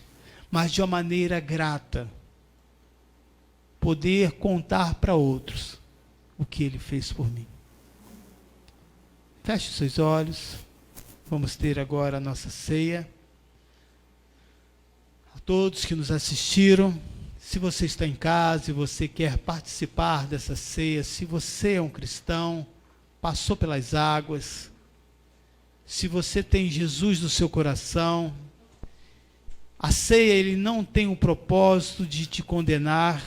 mas de uma maneira grata, poder contar para outros o que ele fez por mim. Feche seus olhos, vamos ter agora a nossa ceia. A todos que nos assistiram, se você está em casa e você quer participar dessa ceia, se você é um cristão, passou pelas águas, se você tem Jesus no seu coração, a ceia ele não tem o propósito de te condenar,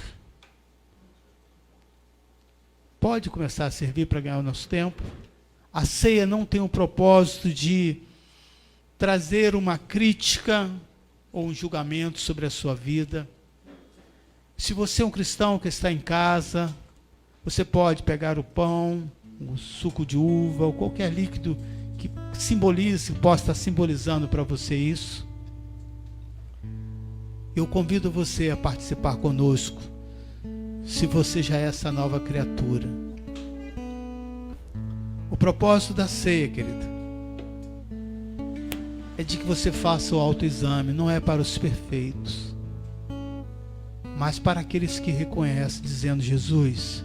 pode começar a servir para ganhar o nosso tempo. A ceia não tem o propósito de trazer uma crítica ou um julgamento sobre a sua vida. Se você é um cristão que está em casa, você pode pegar o pão, o suco de uva ou qualquer líquido que simbolize, possa estar simbolizando para você isso. Eu convido você a participar conosco, se você já é essa nova criatura. O propósito da ceia, querido, é de que você faça o autoexame, não é para os perfeitos, mas para aqueles que reconhecem, dizendo: Jesus,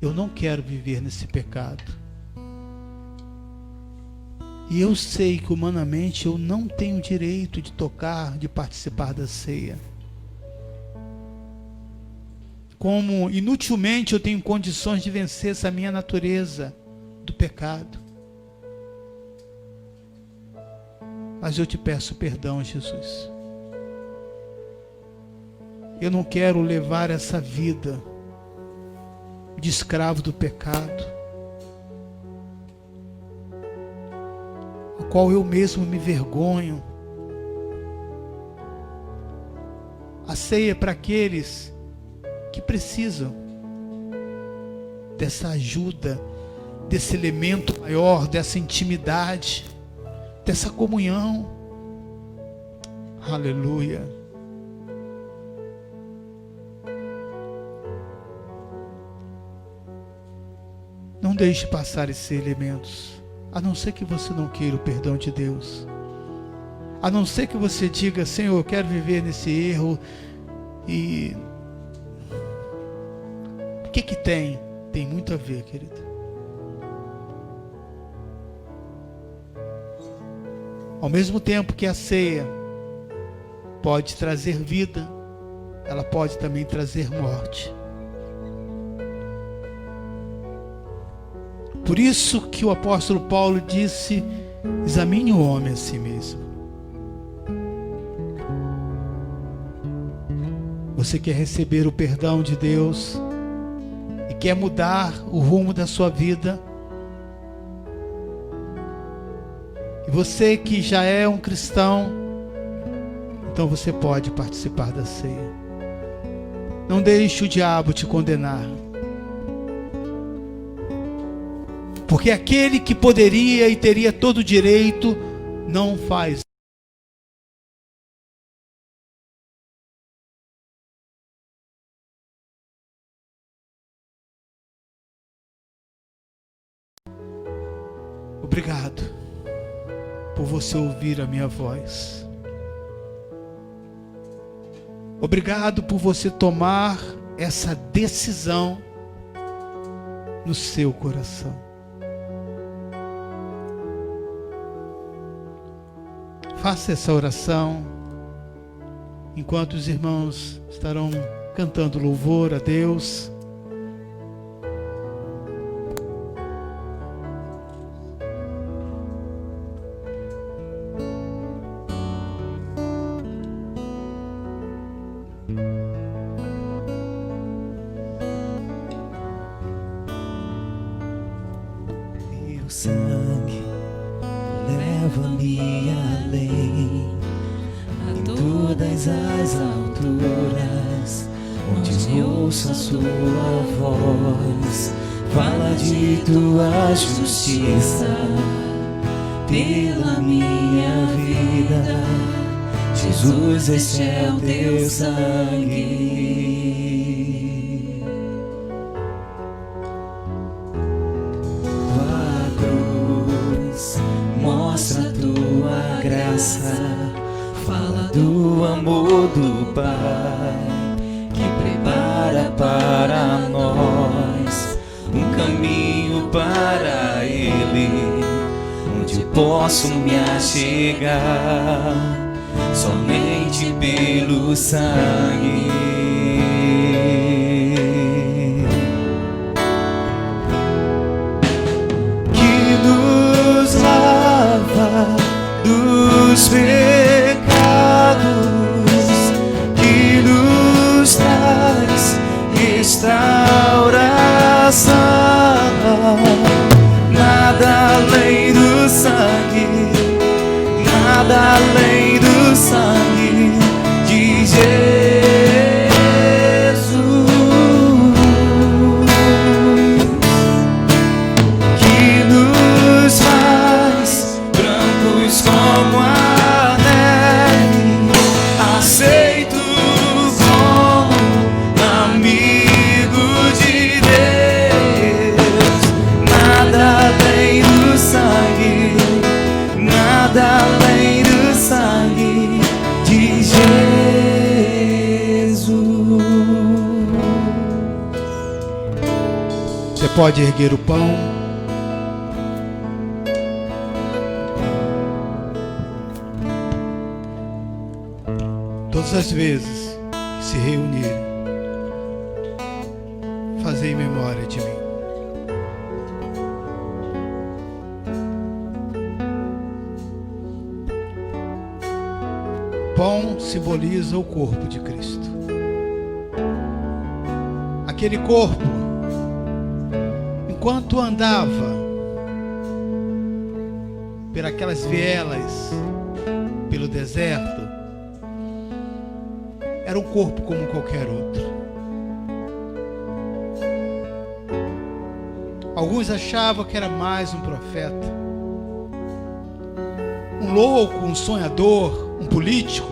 eu não quero viver nesse pecado. E eu sei que humanamente eu não tenho direito de tocar, de participar da ceia. Como inutilmente eu tenho condições de vencer essa minha natureza do pecado. Mas eu te peço perdão, Jesus. Eu não quero levar essa vida de escravo do pecado, a qual eu mesmo me vergonho. A ceia é para aqueles que precisam dessa ajuda, desse elemento maior, dessa intimidade, dessa comunhão. Aleluia. Não deixe passar esses elementos, a não ser que você não queira o perdão de Deus, a não ser que você diga: Senhor, eu quero viver nesse erro. E o que tem? Tem muito a ver, querido. Ao mesmo tempo que a ceia pode trazer vida, ela pode também trazer morte. Por isso que o apóstolo Paulo disse: examine o homem a si mesmo. Você quer receber o perdão de Deus e quer mudar o rumo da sua vida? E você que já é um cristão, então você pode participar da ceia. Não deixe o diabo te condenar. Porque aquele que poderia e teria todo o direito, não faz. Obrigado por você ouvir a minha voz. Obrigado por você tomar essa decisão no seu coração. Faça essa oração enquanto os irmãos estarão cantando louvor a Deus. Teu sangue leva-me além, a todas as alturas, onde ouço a sua voz, fala de tua justiça pela minha vida. Jesus, este é o teu sangue. Mostra a tua graça, fala do amor do Pai, que prepara para nós um caminho para Ele, onde posso me achegar somente pelo sangue. Dos pecados, que nos traz restauração. passar, nada além do sangue, nada além do sangue de Jesus, que nos faz brancos como a neve, aceito como amigo de Deus. Nada além do sangue, nada além do sangue de Jesus. Você pode erguer o pão. Todas as vezes que se reunirem, fazei memória de mim. Pão simboliza o corpo de Cristo. Aquele corpo, enquanto andava por aquelas vielas, pelo deserto, era um corpo como qualquer outro. Alguns achavam que era mais um profeta, um louco, um sonhador, um político.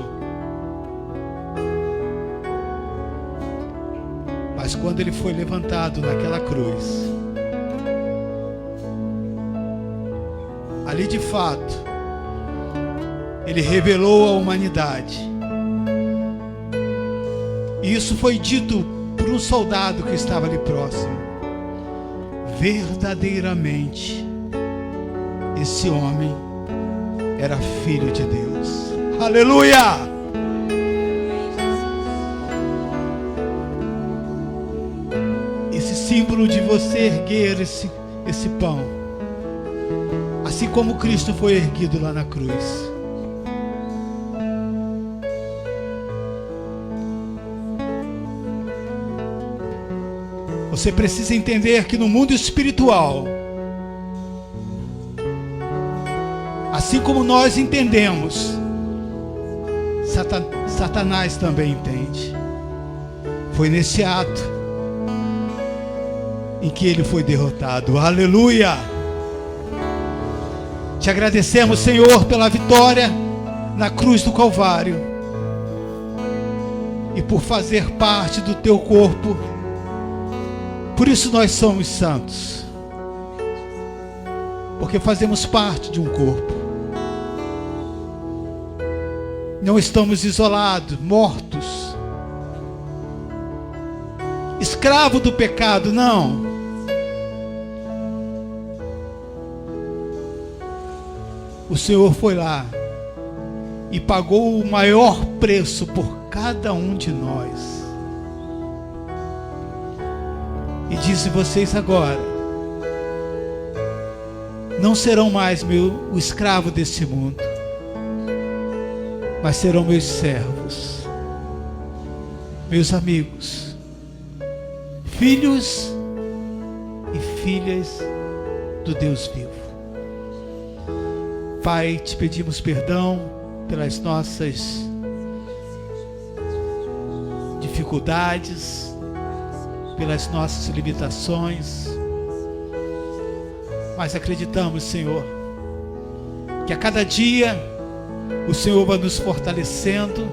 Mas quando ele foi levantado naquela cruz, ali de fato, ele revelou a humanidade. E isso foi dito por um soldado que estava ali próximo. Verdadeiramente, esse homem era filho de Deus. Aleluia! Esse símbolo de você erguer esse pão, assim como Cristo foi erguido lá na cruz. Você precisa entender que no mundo espiritual, assim como nós entendemos, Satanás também entende. Foi nesse ato em que ele foi derrotado. Aleluia! Te agradecemos, Senhor, pela vitória na cruz do Calvário e por fazer parte do teu corpo. Por isso nós somos santos, porque fazemos parte de um corpo. Não estamos isolados, mortos, escravo do pecado, não. O Senhor foi lá e pagou o maior preço por cada um de nós. E disse: vocês agora não serão mais o escravo desse mundo, mas serão meus servos, meus amigos, filhos e filhas do Deus vivo. Pai, te pedimos perdão pelas nossas dificuldades, pelas nossas limitações, mas acreditamos, Senhor, que a cada dia o Senhor vai nos fortalecendo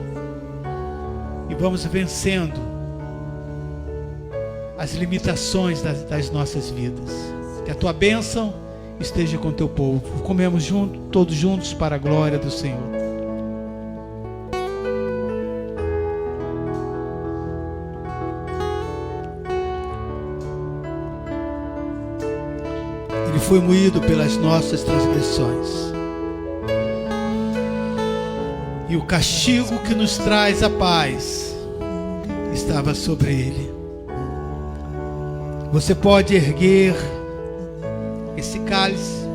e vamos vencendo as limitações das nossas vidas. Que a tua bênção esteja com o teu povo. Comemos todos juntos para a glória do Senhor. Ele foi moído pelas nossas transgressões, e o castigo que nos traz a paz estava sobre ele. Você pode erguer esse cálice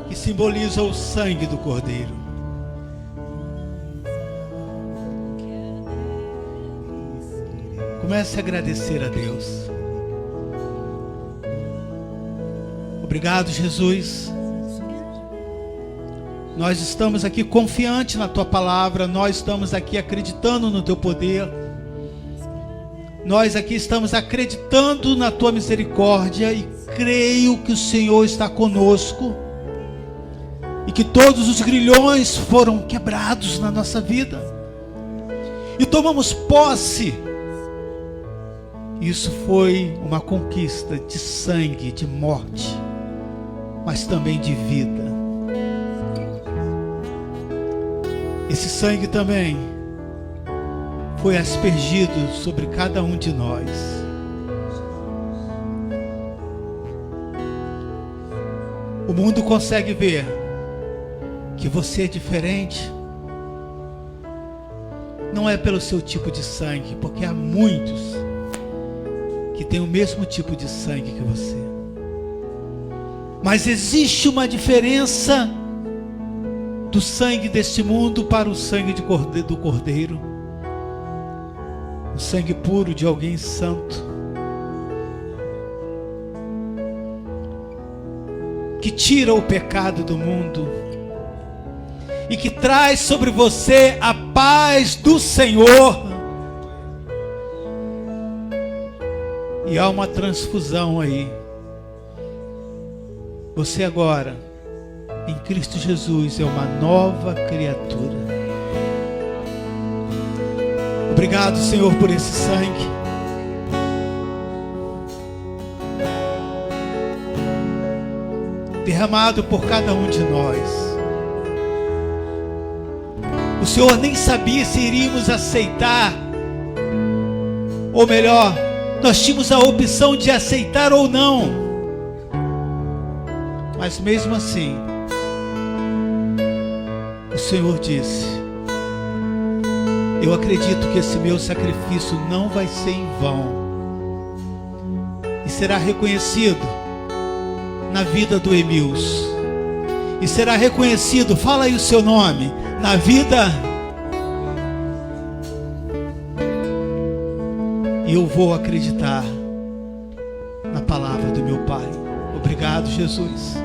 que simboliza o sangue do Cordeiro. Comece a agradecer a Deus. Obrigado, Jesus. Nós estamos aqui confiantes na Tua palavra, nós estamos aqui acreditando no Teu poder, nós aqui estamos acreditando na Tua misericórdia e creio que o Senhor está conosco e que todos os grilhões foram quebrados na nossa vida e tomamos posse. Isso foi uma conquista de sangue, de morte, mas também de vida. Esse sangue também foi aspergido sobre cada um de nós. O mundo consegue ver que você é diferente. Não é pelo seu tipo de sangue, porque há muitos que têm o mesmo tipo de sangue que você. Mas existe uma diferença do sangue deste mundo para o sangue do Cordeiro, o sangue puro de alguém santo, que tira o pecado do mundo e que traz sobre você a paz do Senhor. E há uma transfusão aí. Você agora, em Cristo Jesus, é uma nova criatura. Obrigado, Senhor, por esse sangue. Derramado por cada um de nós. O Senhor nem sabia se iríamos aceitar, ou melhor, nós tínhamos a opção de aceitar ou não. Mas mesmo assim, o Senhor disse: eu acredito que esse meu sacrifício não vai ser em vão e será reconhecido na vida do Emils, e será reconhecido, fala aí o seu nome, na vida, e eu vou acreditar na palavra do meu Pai. Obrigado, Jesus,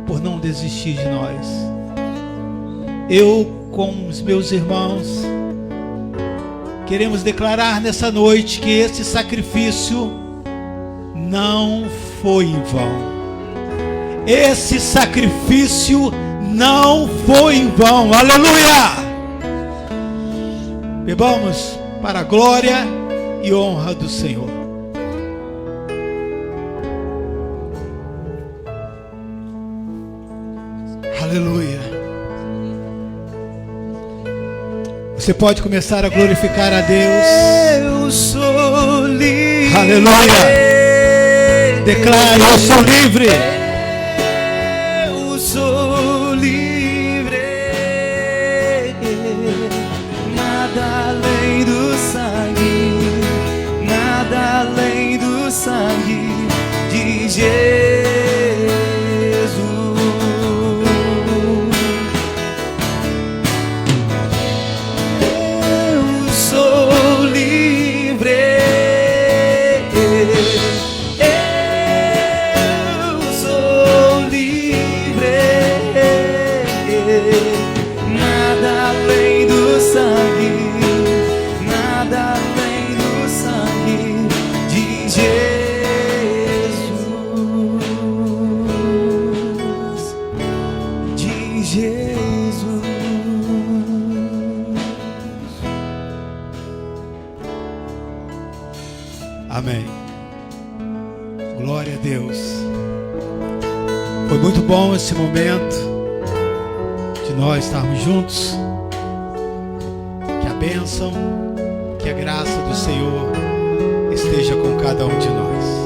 por não desistir de nós. Eu, com os meus irmãos, queremos declarar nessa noite que esse sacrifício não foi em vão. Esse sacrifício não foi em vão. Aleluia! Bebamos para a glória e honra do Senhor. Aleluia. Você pode começar a glorificar a Deus. Eu sou livre. Aleluia. Declare: eu sou livre. Eu sou livre. Nada além do sangue, nada além do sangue de Jesus. Amém. Glória a Deus. Foi muito bom esse momento de nós estarmos juntos. Que a bênção, que a graça do Senhor esteja com cada um de nós.